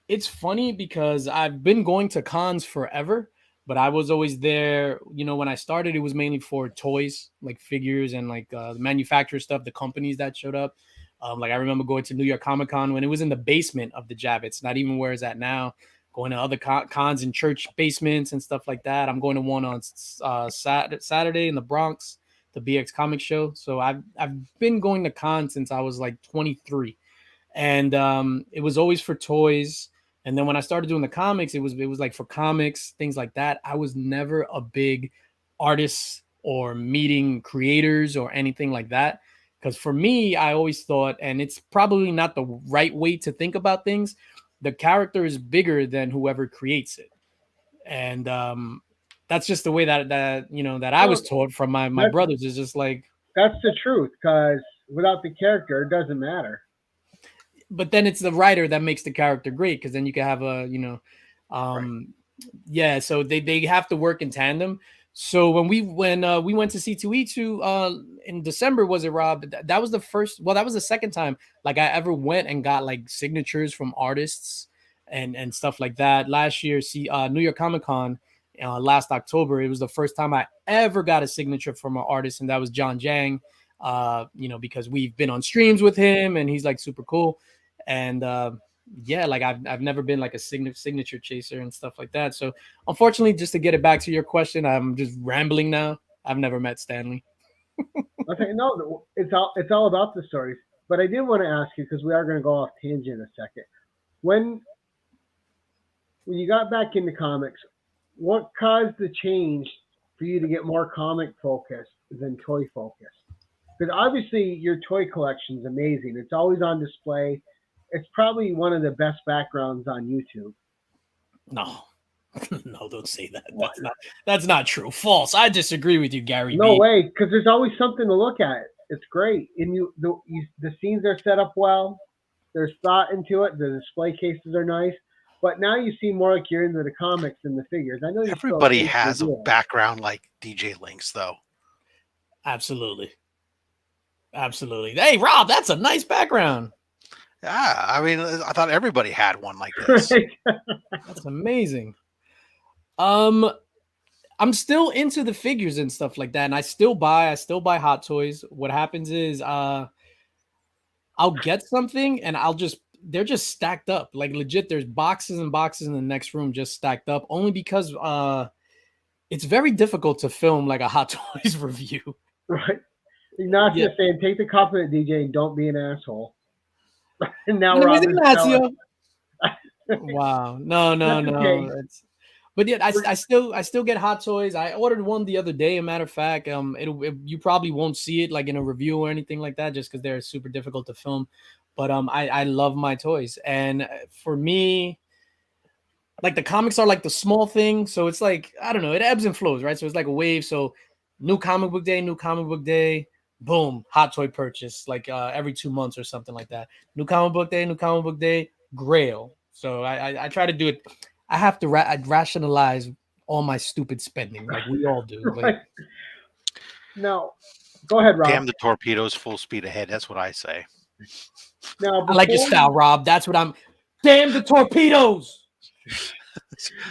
It's funny because I've been going to cons forever, but I was always there. When I started, it was mainly for toys, like figures and like the manufacturer stuff, the companies that showed up. Like I remember going to New York Comic Con when it was in the basement of the Javits, not even where it's at now. Going to other cons in church basements and stuff like that. I'm going to one on Saturday in the Bronx, the BX Comic Show. So I've been going to cons since I was like 23, and it was always for toys. And then when I started doing the comics, it was like for comics, things like that. I was never a big artist or meeting creators or anything like that. Because for me, I always thought, and it's probably not the right way to think about things, the character is bigger than whoever creates it. and that's just the way that I was taught from my brothers. Is just like, that's the truth, because without the character, it doesn't matter. But then it's the writer that makes the character great, because then you can have yeah. So they have to work in tandem. So when we went to C2E2 in December, was it, Rob? That was the first. Well, that was the second time like I ever went and got like signatures from artists and stuff like that. Last year, New York Comic Con last October, it was the first time I ever got a signature from an artist, and that was John Jang. Because we've been on streams with him, and he's like super cool. And yeah, like I've never been like a signature chaser and stuff like that. So unfortunately, just to get it back to your question, I'm just rambling now. I've never met Stanley. Okay, no, it's all about the stories. But I did want to ask you, because we are going to go off tangent a second. When you got back into comics, what caused the change for you to get more comic focused than toy focused? Because obviously your toy collection is amazing. It's always on display. It's probably one of the best backgrounds on YouTube. No, no, don't say that. That's not true. False. I disagree with you, Gary. No way, because there's always something to look at. It's great, and the scenes are set up well. There's thought into it. The display cases are nice. But now you seem more like you're into the comics than the figures. I know everybody has a background like DJ Linx, though. Absolutely. Hey, Rob, that's a nice background. Yeah, I mean, I thought everybody had one like this. That's amazing. I'm still into the figures and stuff like that, and I still buy Hot Toys. What happens is I'll get something and they're just stacked up. Like legit, there's boxes and boxes in the next room just stacked up, only because it's very difficult to film like a Hot Toys review. Right. You're not just saying take the compliment, DJ, and don't be an asshole. And now wow. No. Okay. But yeah, I still get Hot Toys. I ordered one the other day. A matter of fact, you probably won't see it like in a review or anything like that, just because they're super difficult to film. But I love my toys, and for me, like the comics are like the small thing. So it's like, I don't know, it ebbs and flows, right? So it's like a wave. So new comic book day, boom, Hot Toy purchase, like every 2 months or something like that. New comic book day, Grail. So I try to do it. I have to rationalize all my stupid spending, like we all do. Right. No, go ahead, Rob. Damn the torpedoes, full speed ahead. That's what I say. Now, I like your style, Rob. That's what I'm. Damn the torpedoes.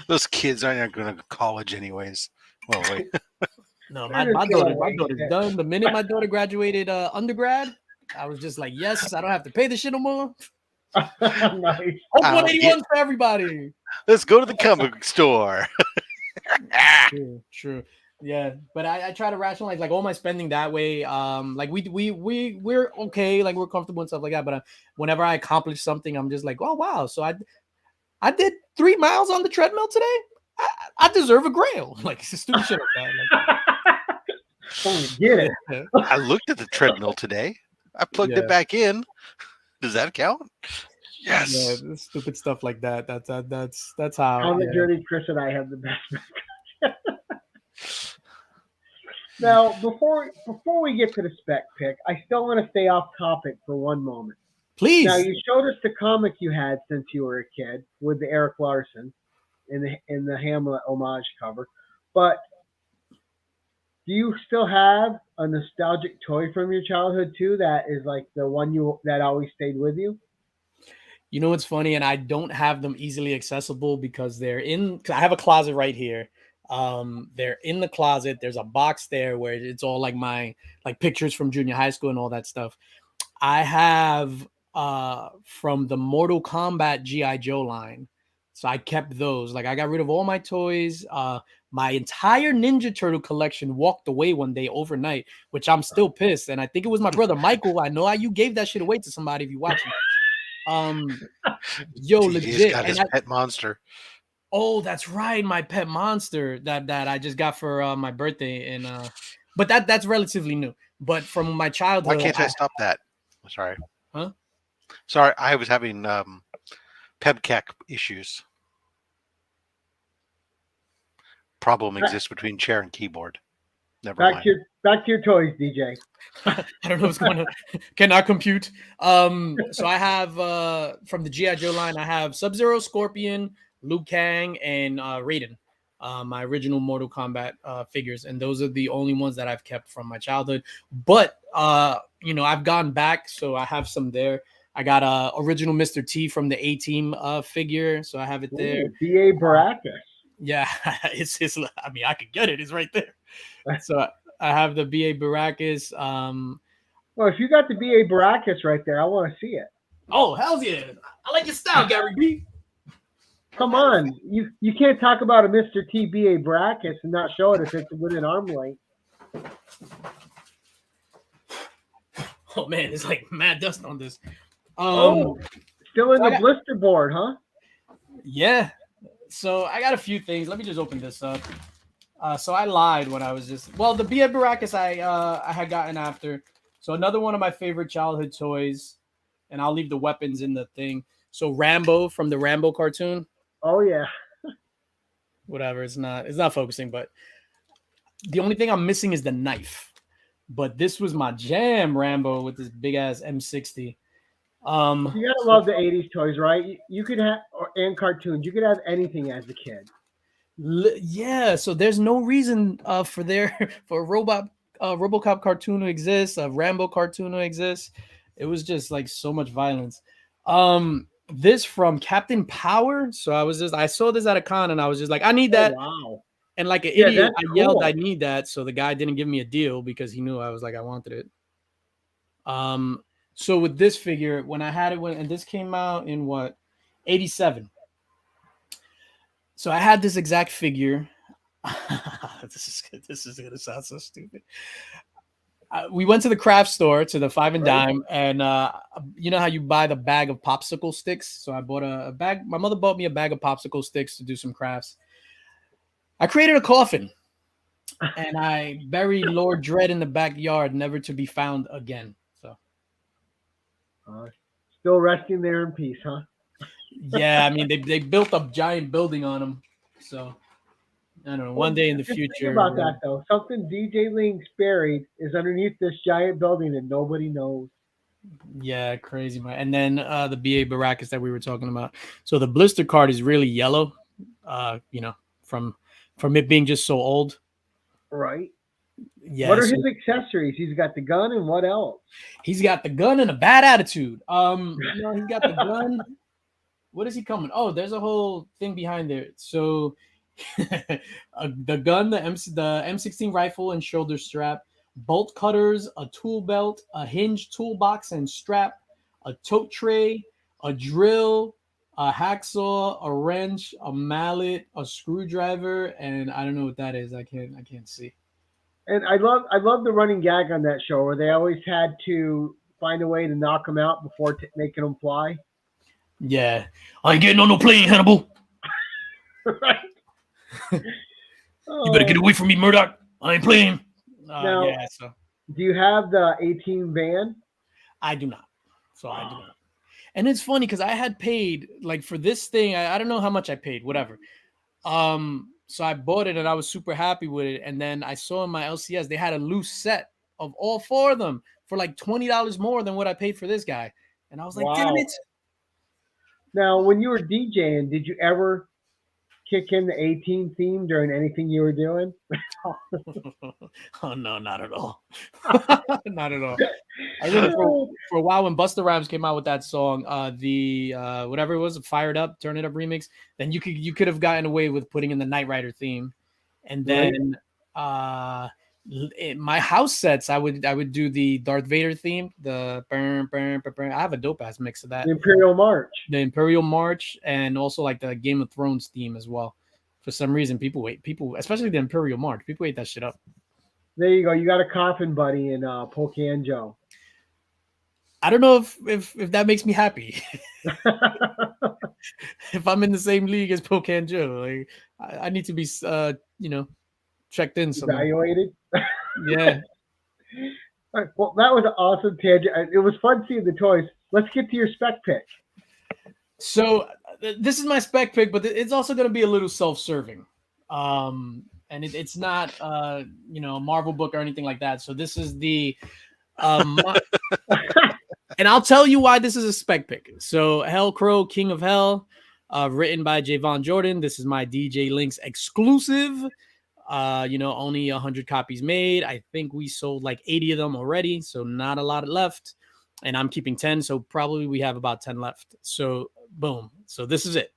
Those kids aren't going to go to college anyways. Well, wait. No, my daughter's done. The minute my daughter graduated undergrad, I was just like, yes, I don't have to pay this shit no more. Nice. 181 for everybody. Let's go to the comic book store. True. Yeah, but I try to rationalize like all my spending that way. Like we're okay, like we're comfortable and stuff like that. But whenever I accomplish something, I'm just like, oh wow. So I did 3 miles on the treadmill today. I deserve a Grail. Like it's a stupid shit like that. Like, get it. I looked at the treadmill today. I plugged it back in. Does that count? Yes. Yeah, stupid stuff like that. That's how. On the journey, Chris and I have the best. Now, before we get to the Spec pick, I still want to stay off topic for one moment. Please. Now, you showed us the comic you had since you were a kid with the Eric Larson in the Hamlet homage cover, but do you still have a nostalgic toy from your childhood too that is like the one that always stayed with you? You know what's funny, and I don't have them easily accessible because I have a closet right here. They're in the closet. There's a box there where it's all like my pictures from junior high school and all that stuff. I have from the Mortal Kombat G.I. Joe line. So I kept those. Like I got rid of all my toys. My entire Ninja Turtle collection walked away one day overnight, which I'm still pissed. And I think it was my brother Michael. I know how you gave that shit away to somebody if you watch it. Yo, legit. Got his pet monster. Oh, that's right, my pet monster that I just got for my birthday, and but that's relatively new. But from my childhood, why can't I stop that? Sorry. Huh? Sorry, I was having PEBCAC issues. problem exists between chair and keyboard. Never Back mind. to your toys, DJ. I don't know what's going on. Cannot compute. So I have from the G.I. Joe line, I have Sub-Zero, Scorpion, Liu Kang, and Raiden. My original Mortal Kombat figures, and those are the only ones that I've kept from my childhood. But I've gone back, so I have some there. I got original Mr. T from the A-Team figure, so I have it there. B.A. Baracus. Yeah, it's his. I mean, I could get it. It's right there. So I have the B.A. Baracus. Well, if you got the B.A. Baracus right there, I want to see it. Oh, hell yeah! I like your style, Gary B. Come on, you can't talk about a Mr. T B.A. Baracus and not show it if it's within arm length. Oh man, it's like mad dust on this. Still in the blister board, huh? Yeah. So I got a few things. Let me just open this up. So I lied when I was the B.A. Baracus I had gotten after. So another one of my favorite childhood toys, and I'll leave the weapons in the thing. So Rambo from the Rambo cartoon. Oh yeah. Whatever. It's not focusing, but the only thing I'm missing is the knife. But this was my jam, Rambo, with this big ass M60. You gotta love the '80s toys, right? You could have and cartoons. You could have anything as a kid. Yeah, so there's no reason for a Robocop cartoon to exist, a Rambo cartoon to exist. It was just like so much violence. This from Captain Power. So I saw this at a con and I was just like, I need that. Oh, wow. And like an idiot, I yelled, cool. I need that. So the guy didn't give me a deal because he knew I was like, I wanted it. So with this figure, when I had it, and this came out in 87. So I had this exact figure. This is gonna sound so stupid. We went to the craft store, to the 5 and Dime, and you know how you buy the bag of popsicle sticks? So I bought a bag. My mother bought me a bag of popsicle sticks to do some crafts. I created a coffin, and I buried Lord Dread in the backyard, never to be found again. So, still resting there in peace, huh? Yeah, I mean they built a giant building on him. So I don't know. One day in the future. Think about that though. Something DJ Linx buried is underneath this giant building and nobody knows. Yeah, crazy, man. And then the B.A. Baracus that we were talking about. So the blister card is really yellow. From it being just so old. Right. Yeah. What are his accessories? He's got the gun and what else? He's got the gun and a bad attitude. He's got the gun. What is he coming? Oh, there's a whole thing behind there. So the gun, the M16 rifle and shoulder strap, bolt cutters, a tool belt, a hinge toolbox and strap, a tote tray, a drill, a hacksaw, a wrench, a mallet, a screwdriver, and I don't know what that is. I can't see. And I love the running gag on that show where they always had to find a way to knock them out before making them fly. Yeah, I ain't getting on no plane, Hannibal. Right. You better get away from me, Murdoch. I ain't playing. Now, yeah. So, do you have the A-Team van? I do not. So I do not. And it's funny because I had paid like for this thing. I don't know how much I paid. Whatever. So I bought it and I was super happy with it. And then I saw in my LCS they had a loose set of all 4 of them for like $20 more than what I paid for this guy. And I was like, damn it. Now, when you were DJing, did you ever kick in the A-Team theme during anything you were doing? Oh no, not at all. Not at all. I remember for a while when Busta Rhymes came out with that song, the whatever it was, Fired Up, Turn It Up remix, then you could have gotten away with putting in the Knight Rider theme. And then my house sets, I would do the Darth Vader theme, the burn, burn, burn, burn. I have a dope ass mix of that. The Imperial March, and also like the Game of Thrones theme as well. For some reason, people, especially the Imperial March, people ate that shit up. There you go. You got a coffin buddy in Pocan Joe. I don't know if that makes me happy. If I'm in the same league as Pocan Joe, like I need to be, checked in. Evaluated. Yeah. All right, well, that was an awesome tangent. It was fun seeing the toys. Let's get to your spec pick. So this is my spec pick, but it's also going to be a little self-serving. and it's not a Marvel book or anything like that. So this is the and I'll tell you why this is a spec pick. So Hell Crow, King of Hell, written by Javon Jordan. This is my DJ Linx exclusive. Only 100 copies made. I think we sold like 80 of them already, so not a lot left. And I'm keeping 10, so probably we have about 10 left. So boom. So this is it.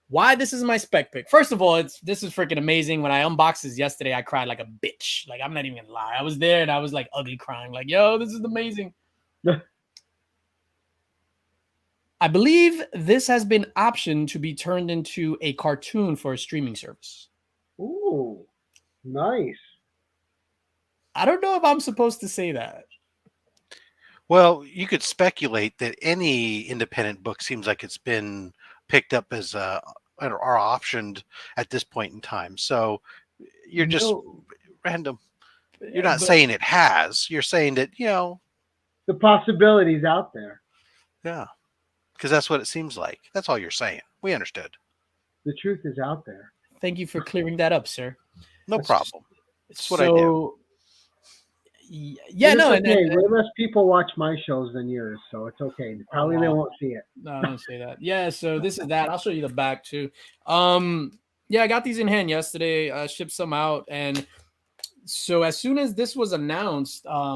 Why this is my spec pick? First of all, this is freaking amazing. When I unboxed this yesterday, I cried like a bitch. Like, I'm not even gonna lie. I was there and I was like ugly crying. Like, yo, this is amazing. I believe this has been optioned to be turned into a cartoon for a streaming service. Ooh, nice. I don't know if I'm supposed to say that. Well, you could speculate that any independent book seems like it's been picked up as or optioned at this point in time. So you're just random. You're not saying it has. You're saying that, the possibilities out there. Yeah, because that's what it seems like. That's all you're saying. We understood. The truth is out there. Thank you for clearing that up, sir. No problem. It's what I do. Yeah, no. Okay. Way less people watch my shows than yours, so it's okay. Probably they won't see it. No, don't say that. Yeah, so this is that. I'll show you the back too. Yeah, I got these in hand yesterday. Shipped some out, and so as soon as this was announced, I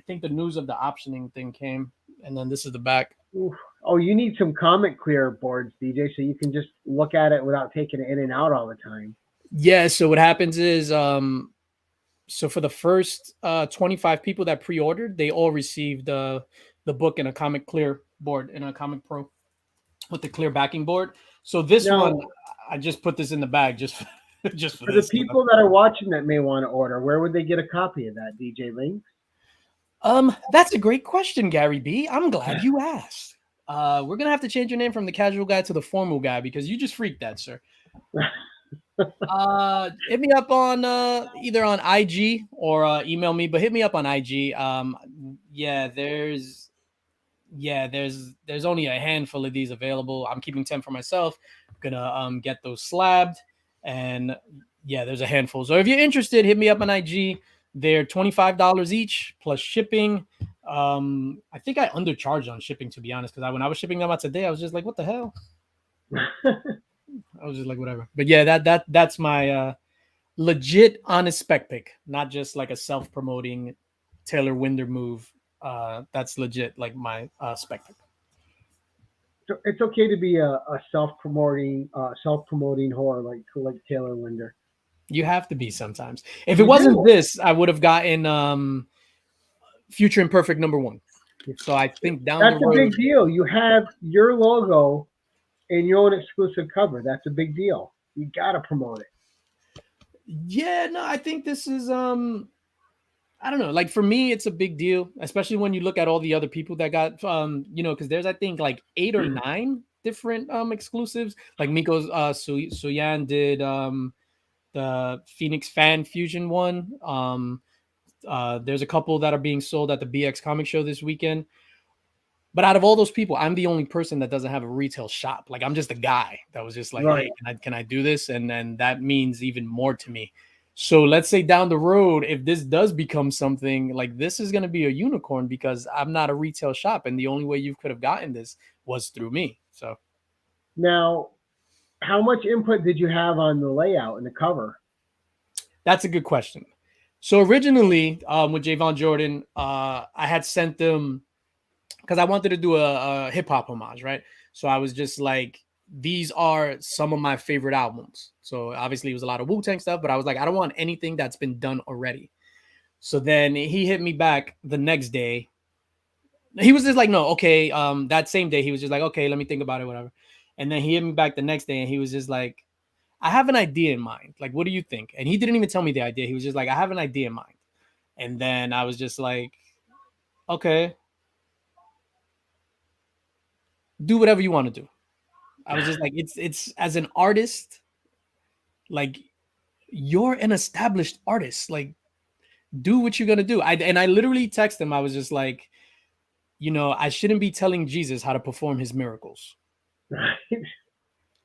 think the news of the optioning thing came, and then this is the back. Oof. Oh, you need some comic clear boards, DJ, so you can just look at it without taking it in and out all the time. Yeah. So what happens is, so for the first 25 people that pre-ordered, they all received the book in a comic clear board, in a Comic Pro with the clear backing board. So this one, I just put this in the bag just for the people that are watching that may want to order. Where would they get a copy of that, DJ Linx? That's a great question, Gary B. I'm glad you asked. We're gonna have to change your name from the casual guy to the formal guy because you just freaked that, sir. Hit me up on either on IG or email me, but hit me up on IG. There's only a handful of these available. I'm keeping 10 for myself. I'm gonna get those slabbed, and yeah, there's a handful. So if you're interested, hit me up on IG. They're $25 each plus shipping. I think I undercharged on shipping, to be honest, because when I was shipping them out today, I was just like, what the hell? I was just like, whatever. But yeah, that's my legit honest spec pick, not just like a self-promoting Taylor Winder move. That's legit like my spec pick. So it's okay to be a self-promoting whore like Taylor Winder. You have to be sometimes. If it wasn't this, I would have gotten Future Imperfect #1. So I think down the road, that's a big deal. You have your logo in your own exclusive cover. That's a big deal. You gotta promote it. Yeah, no, I think this is I don't know. Like for me, it's a big deal, especially when you look at all the other people that got because there's I think like 8 or 9 different exclusives. Like Miko's Suyan did the Phoenix Fan Fusion one. There's a couple that are being sold at the BX Comic Show this weekend. But out of all those people, I'm the only person that doesn't have a retail shop. Like I'm just a guy that was just like, right. Hey, can I do this? And then that means even more to me. So let's say down the road, if this does become something like this is going to be a unicorn because I'm not a retail shop. And the only way you could have gotten this was through me. So now, how much input did you have on the layout and the cover? That's a good question. So originally with Javon Jordan, I had sent them because I wanted to do a hip hop homage, right? So I was just like, these are some of my favorite albums. So obviously it was a lot of Wu-Tang stuff, but I was like, I don't want anything that's been done already. So then he hit me back the next day. He was just like, no, okay. That same day, he was just like, okay, let me think about it, whatever. And then he hit me back the next day and he was just like, I have an idea in mind. Like, what do you think? And he didn't even tell me the idea. He was just like, I have an idea in mind. And then I was just like, okay. Do whatever you want to do. I was just like, it's as an artist, like you're an established artist. Like, do what you're gonna do. I literally texted him. I was just like, I shouldn't be telling Jesus how to perform his miracles. Right.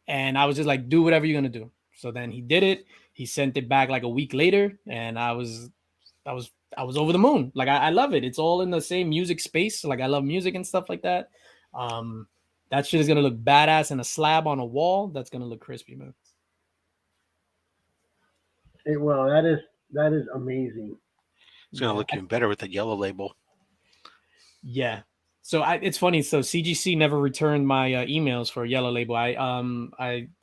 And I was just like, do whatever you're gonna do. So then he did it. He sent it back like a week later, and I was over the moon. Like I love it. It's all in the same music space. Like I love music and stuff like that. That shit is gonna look badass in a slab on a wall. That's gonna look crispy, man. Well, that is amazing. It's gonna look even better with the yellow label. Yeah. So it's funny. So CGC never returned my emails for yellow label. I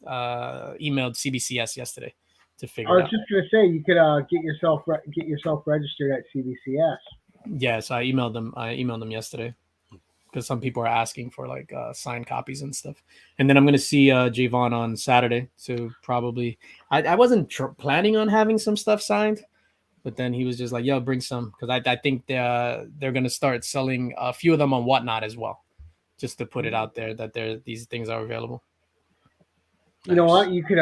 emailed CBCS yesterday to figure it out. I was just gonna say you could get yourself registered at CBCS. Yeah, so I emailed them yesterday because some people are asking for like signed copies and stuff. And then I'm gonna see Javon on Saturday. So probably I wasn't planning on having some stuff signed. But then he was just like, yo, bring some. Because I think they're going to start selling a few of them on Whatnot as well. Just to put it out there that these things are available. You know what? You could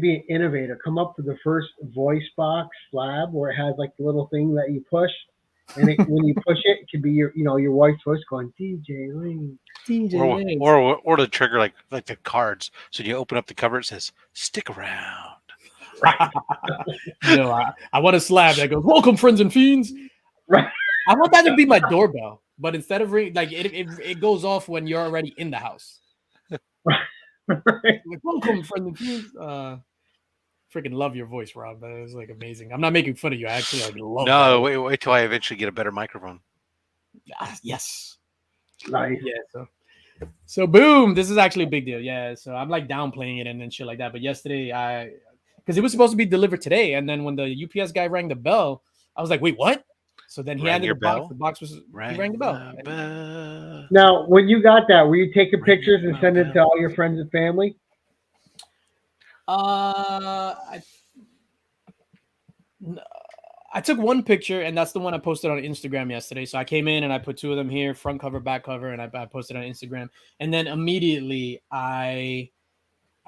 be an innovator. Come up with the first voice box slab where it has like the little thing that you push. And when you push it, it could be your wife's voice going, DJ Linx. DJ or the trigger like the cards. So you open up the cover, it says, stick around. I want a slab that goes, welcome, friends and fiends. Right. I want that to be my doorbell, but instead of like it goes off when you're already in the house. Right. Like, welcome, friends and fiends. Freaking love your voice, Rob. That is like amazing. I'm not making fun of you. I actually like love. No, wait till I eventually get a better microphone. Yes. Nice. Yeah. So boom, this is actually a big deal. Yeah. So I'm like downplaying it and then shit like that. But yesterday because it was supposed to be delivered today, and then when the UPS guy rang the bell, I was like, "Wait, what?" So then he handed the box. The box was he rang the bell. Now, when you got that, were you taking pictures and sending it to all your friends and family? I took one picture, and that's the one I posted on Instagram yesterday. So I came in and I put two of them here, front cover, back cover, and I posted on Instagram. And then immediately I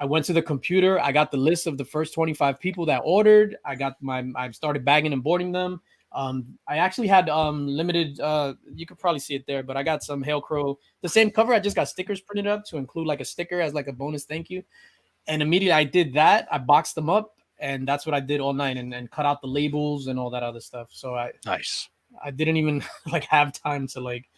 went to the computer. I got the list of the first 25 people that ordered. I started bagging and boarding them. I actually had limited, you could probably see it there, but I got some Hail Crow, the same cover. I just got stickers printed up to include like a sticker as like a bonus thank you. And immediately I did that. I boxed them up, and that's what I did all night and cut out the labels and all that other stuff. So Nice. I didn't even like have time to like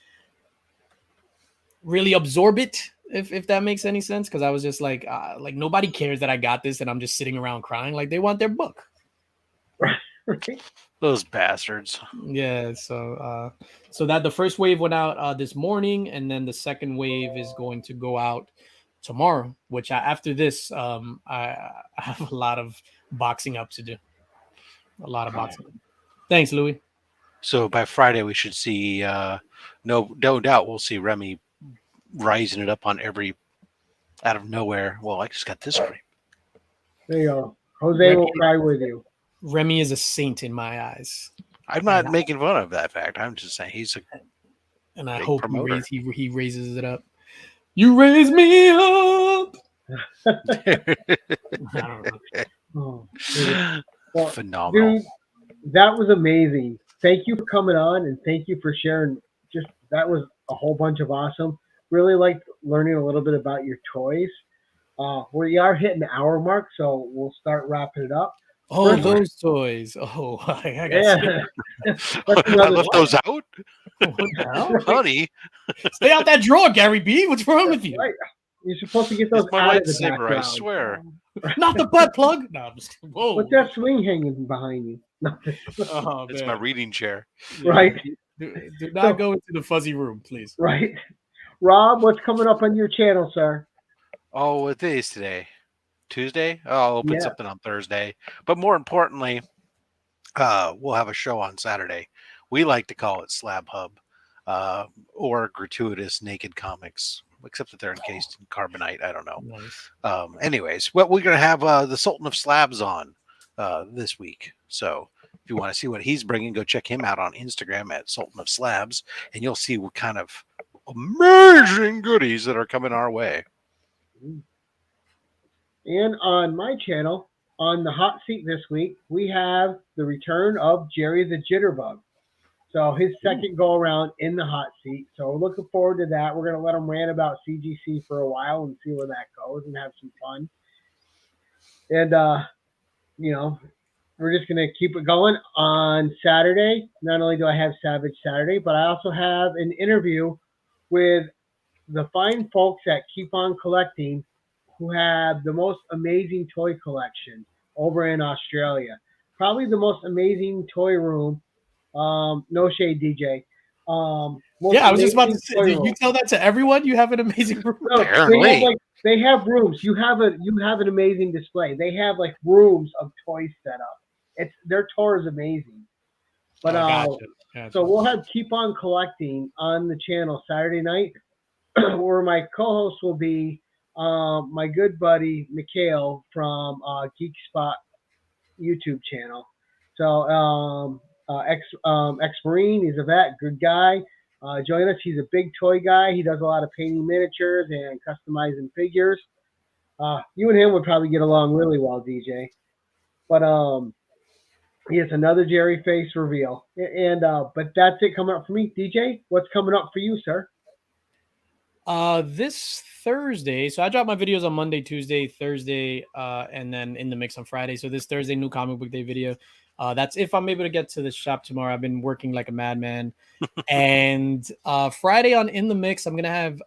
really absorb it. If that makes any sense, because I was just like nobody cares that I got this and I'm just sitting around crying. Like they want their book. Those bastards. Yeah. So that the first wave went out this morning, and then the second wave is going to go out tomorrow. Which after this, I have a lot of boxing up to do. A lot of boxing. Thanks, Louis. So by Friday we should see. No doubt we'll see Remy rising it up on every out of nowhere. Well, I just got this screen. There you go. Jose will cry with you. Remy is a saint in my eyes. I'm not making fun of that fact. I'm just saying he's a and I hope he raises it up. You raise me up. I don't know. Well, phenomenal. Dude, that was amazing. Thank you for coming on, and thank you for sharing. That was a whole bunch of awesome. Really liked learning a little bit about your toys. We are hitting the hour mark, so we'll start wrapping it up. Oh, those toys. Oh, I got I left those out? What the hell? Honey. Stay out that drawer, Gary B. What's wrong with you? Right. You're supposed to get those my out of the lightsaber, background. I swear. Not the butt plug. No, I'm just whoa. What's that swing hanging behind you? Oh, it's man. my reading chair. Right. Do not go into the fuzzy room, please. Right. Rob, what's coming up on your channel, sir? Oh, what day is today? Tuesday? Oh, I'll open something on Thursday. But more importantly, we'll have a show on Saturday. We like to call it Slab Hub or Gratuitous Naked Comics, except that they're encased in carbonite. I don't know. Nice. Anyways, well, we're going to have the Sultan of Slabs on this week. So if you want to see what he's bringing, go check him out on Instagram at Sultan of Slabs, and you'll see what kind of amazing goodies that are coming our way. And on my channel, on the hot seat this week, we have the return of Jerry the Jitterbug. So his second go around in the hot seat. So we're looking forward to that. We're going to let him rant about CGC for a while and see where that goes and have some fun. And you know, we're just going to keep it going on Saturday. Not only do I have Savage Saturday, but I also have an interview with the fine folks at Keep On Collecting who have the most amazing toy collection over in Australia. Probably the most amazing toy room. No shade, DJ. Most Yeah, I was just about to amazing say, toy did you room. tell that to everyone? You have an amazing room. No, Apparently. they have rooms. You have an amazing display. They have like rooms of toys set up. It's their tour is amazing. But Oh, gotcha. so we'll have Keep On Collecting on the channel Saturday night, where my co-host will be my good buddy Mikhail from Geek Spot YouTube channel. So ex Marine, he's a vet, good guy. Join us. He's a big toy guy. He does a lot of painting miniatures and customizing figures. You and him would probably get along really well, DJ. But yes, another Jerry face reveal. And but that's it coming up for me. DJ, what's coming up for you, sir? This Thursday, so I drop my videos on Monday, Tuesday, Thursday, and then in the mix on Friday. So this Thursday, new comic book day video. That's if I'm able to get to the shop tomorrow. I've been working like a madman. And Friday on In the Mix, I'm gonna have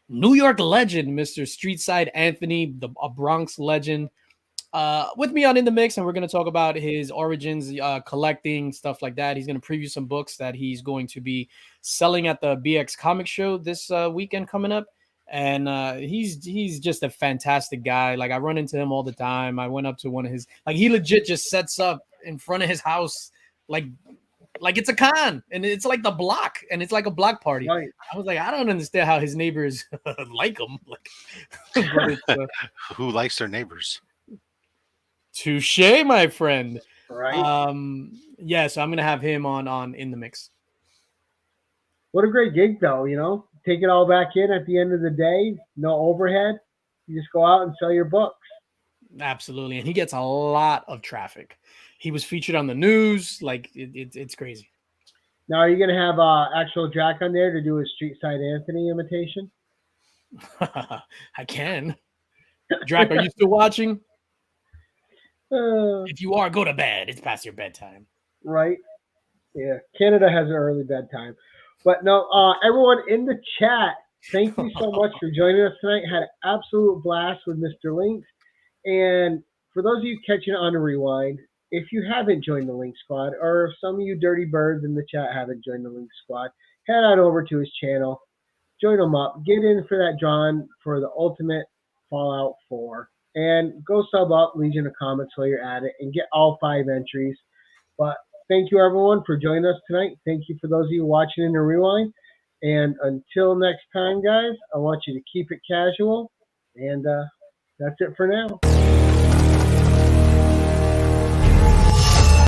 New York legend, Mr. Streetside Anthony, a Bronx legend, with me on In the Mix, and we're going to talk about his origins, collecting, stuff like that. He's going to preview some books that he's going to be selling at the BX Comic Show this weekend coming up. And he's just a fantastic guy. Like, I run into him all the time. I went up to one of his, like, he legit just sets up in front of his house, like it's a con, and it's like the block, and it's like a block party. Right. I was like, I don't understand how his neighbors like him. Like, but it's, Who likes their neighbors? touche, my friend. Right. Yeah, so I'm gonna have him on In the Mix. What a great gig, though. You know, take it all back in at the end of the day. No overhead. You just go out and sell your books. Absolutely, and he gets a lot of traffic. He was featured on the news. Like, it's crazy. Now, are you going to have actual Jack on there to do a Street Side Anthony imitation? I can. Drac, are you still watching? If you are, go to bed. It's past your bedtime. Right. Yeah. Canada has an early bedtime. But no, everyone in the chat, thank you so much for joining us tonight. Had an absolute blast with Mr. Linx. And for those of you catching it on a rewind, if you haven't joined the Linx Squad, or if some of you dirty birds in the chat haven't joined the Linx Squad, head on over to his channel, join him up, get in for that drawing for the Ultimate Fallout 4, and go sub up Legion of Comics while you're at it and get all 5 entries. But thank you, everyone, for joining us tonight. Thank you for those of you watching in the rewind. And until next time, guys, I want you to keep it casual. And that's it for now.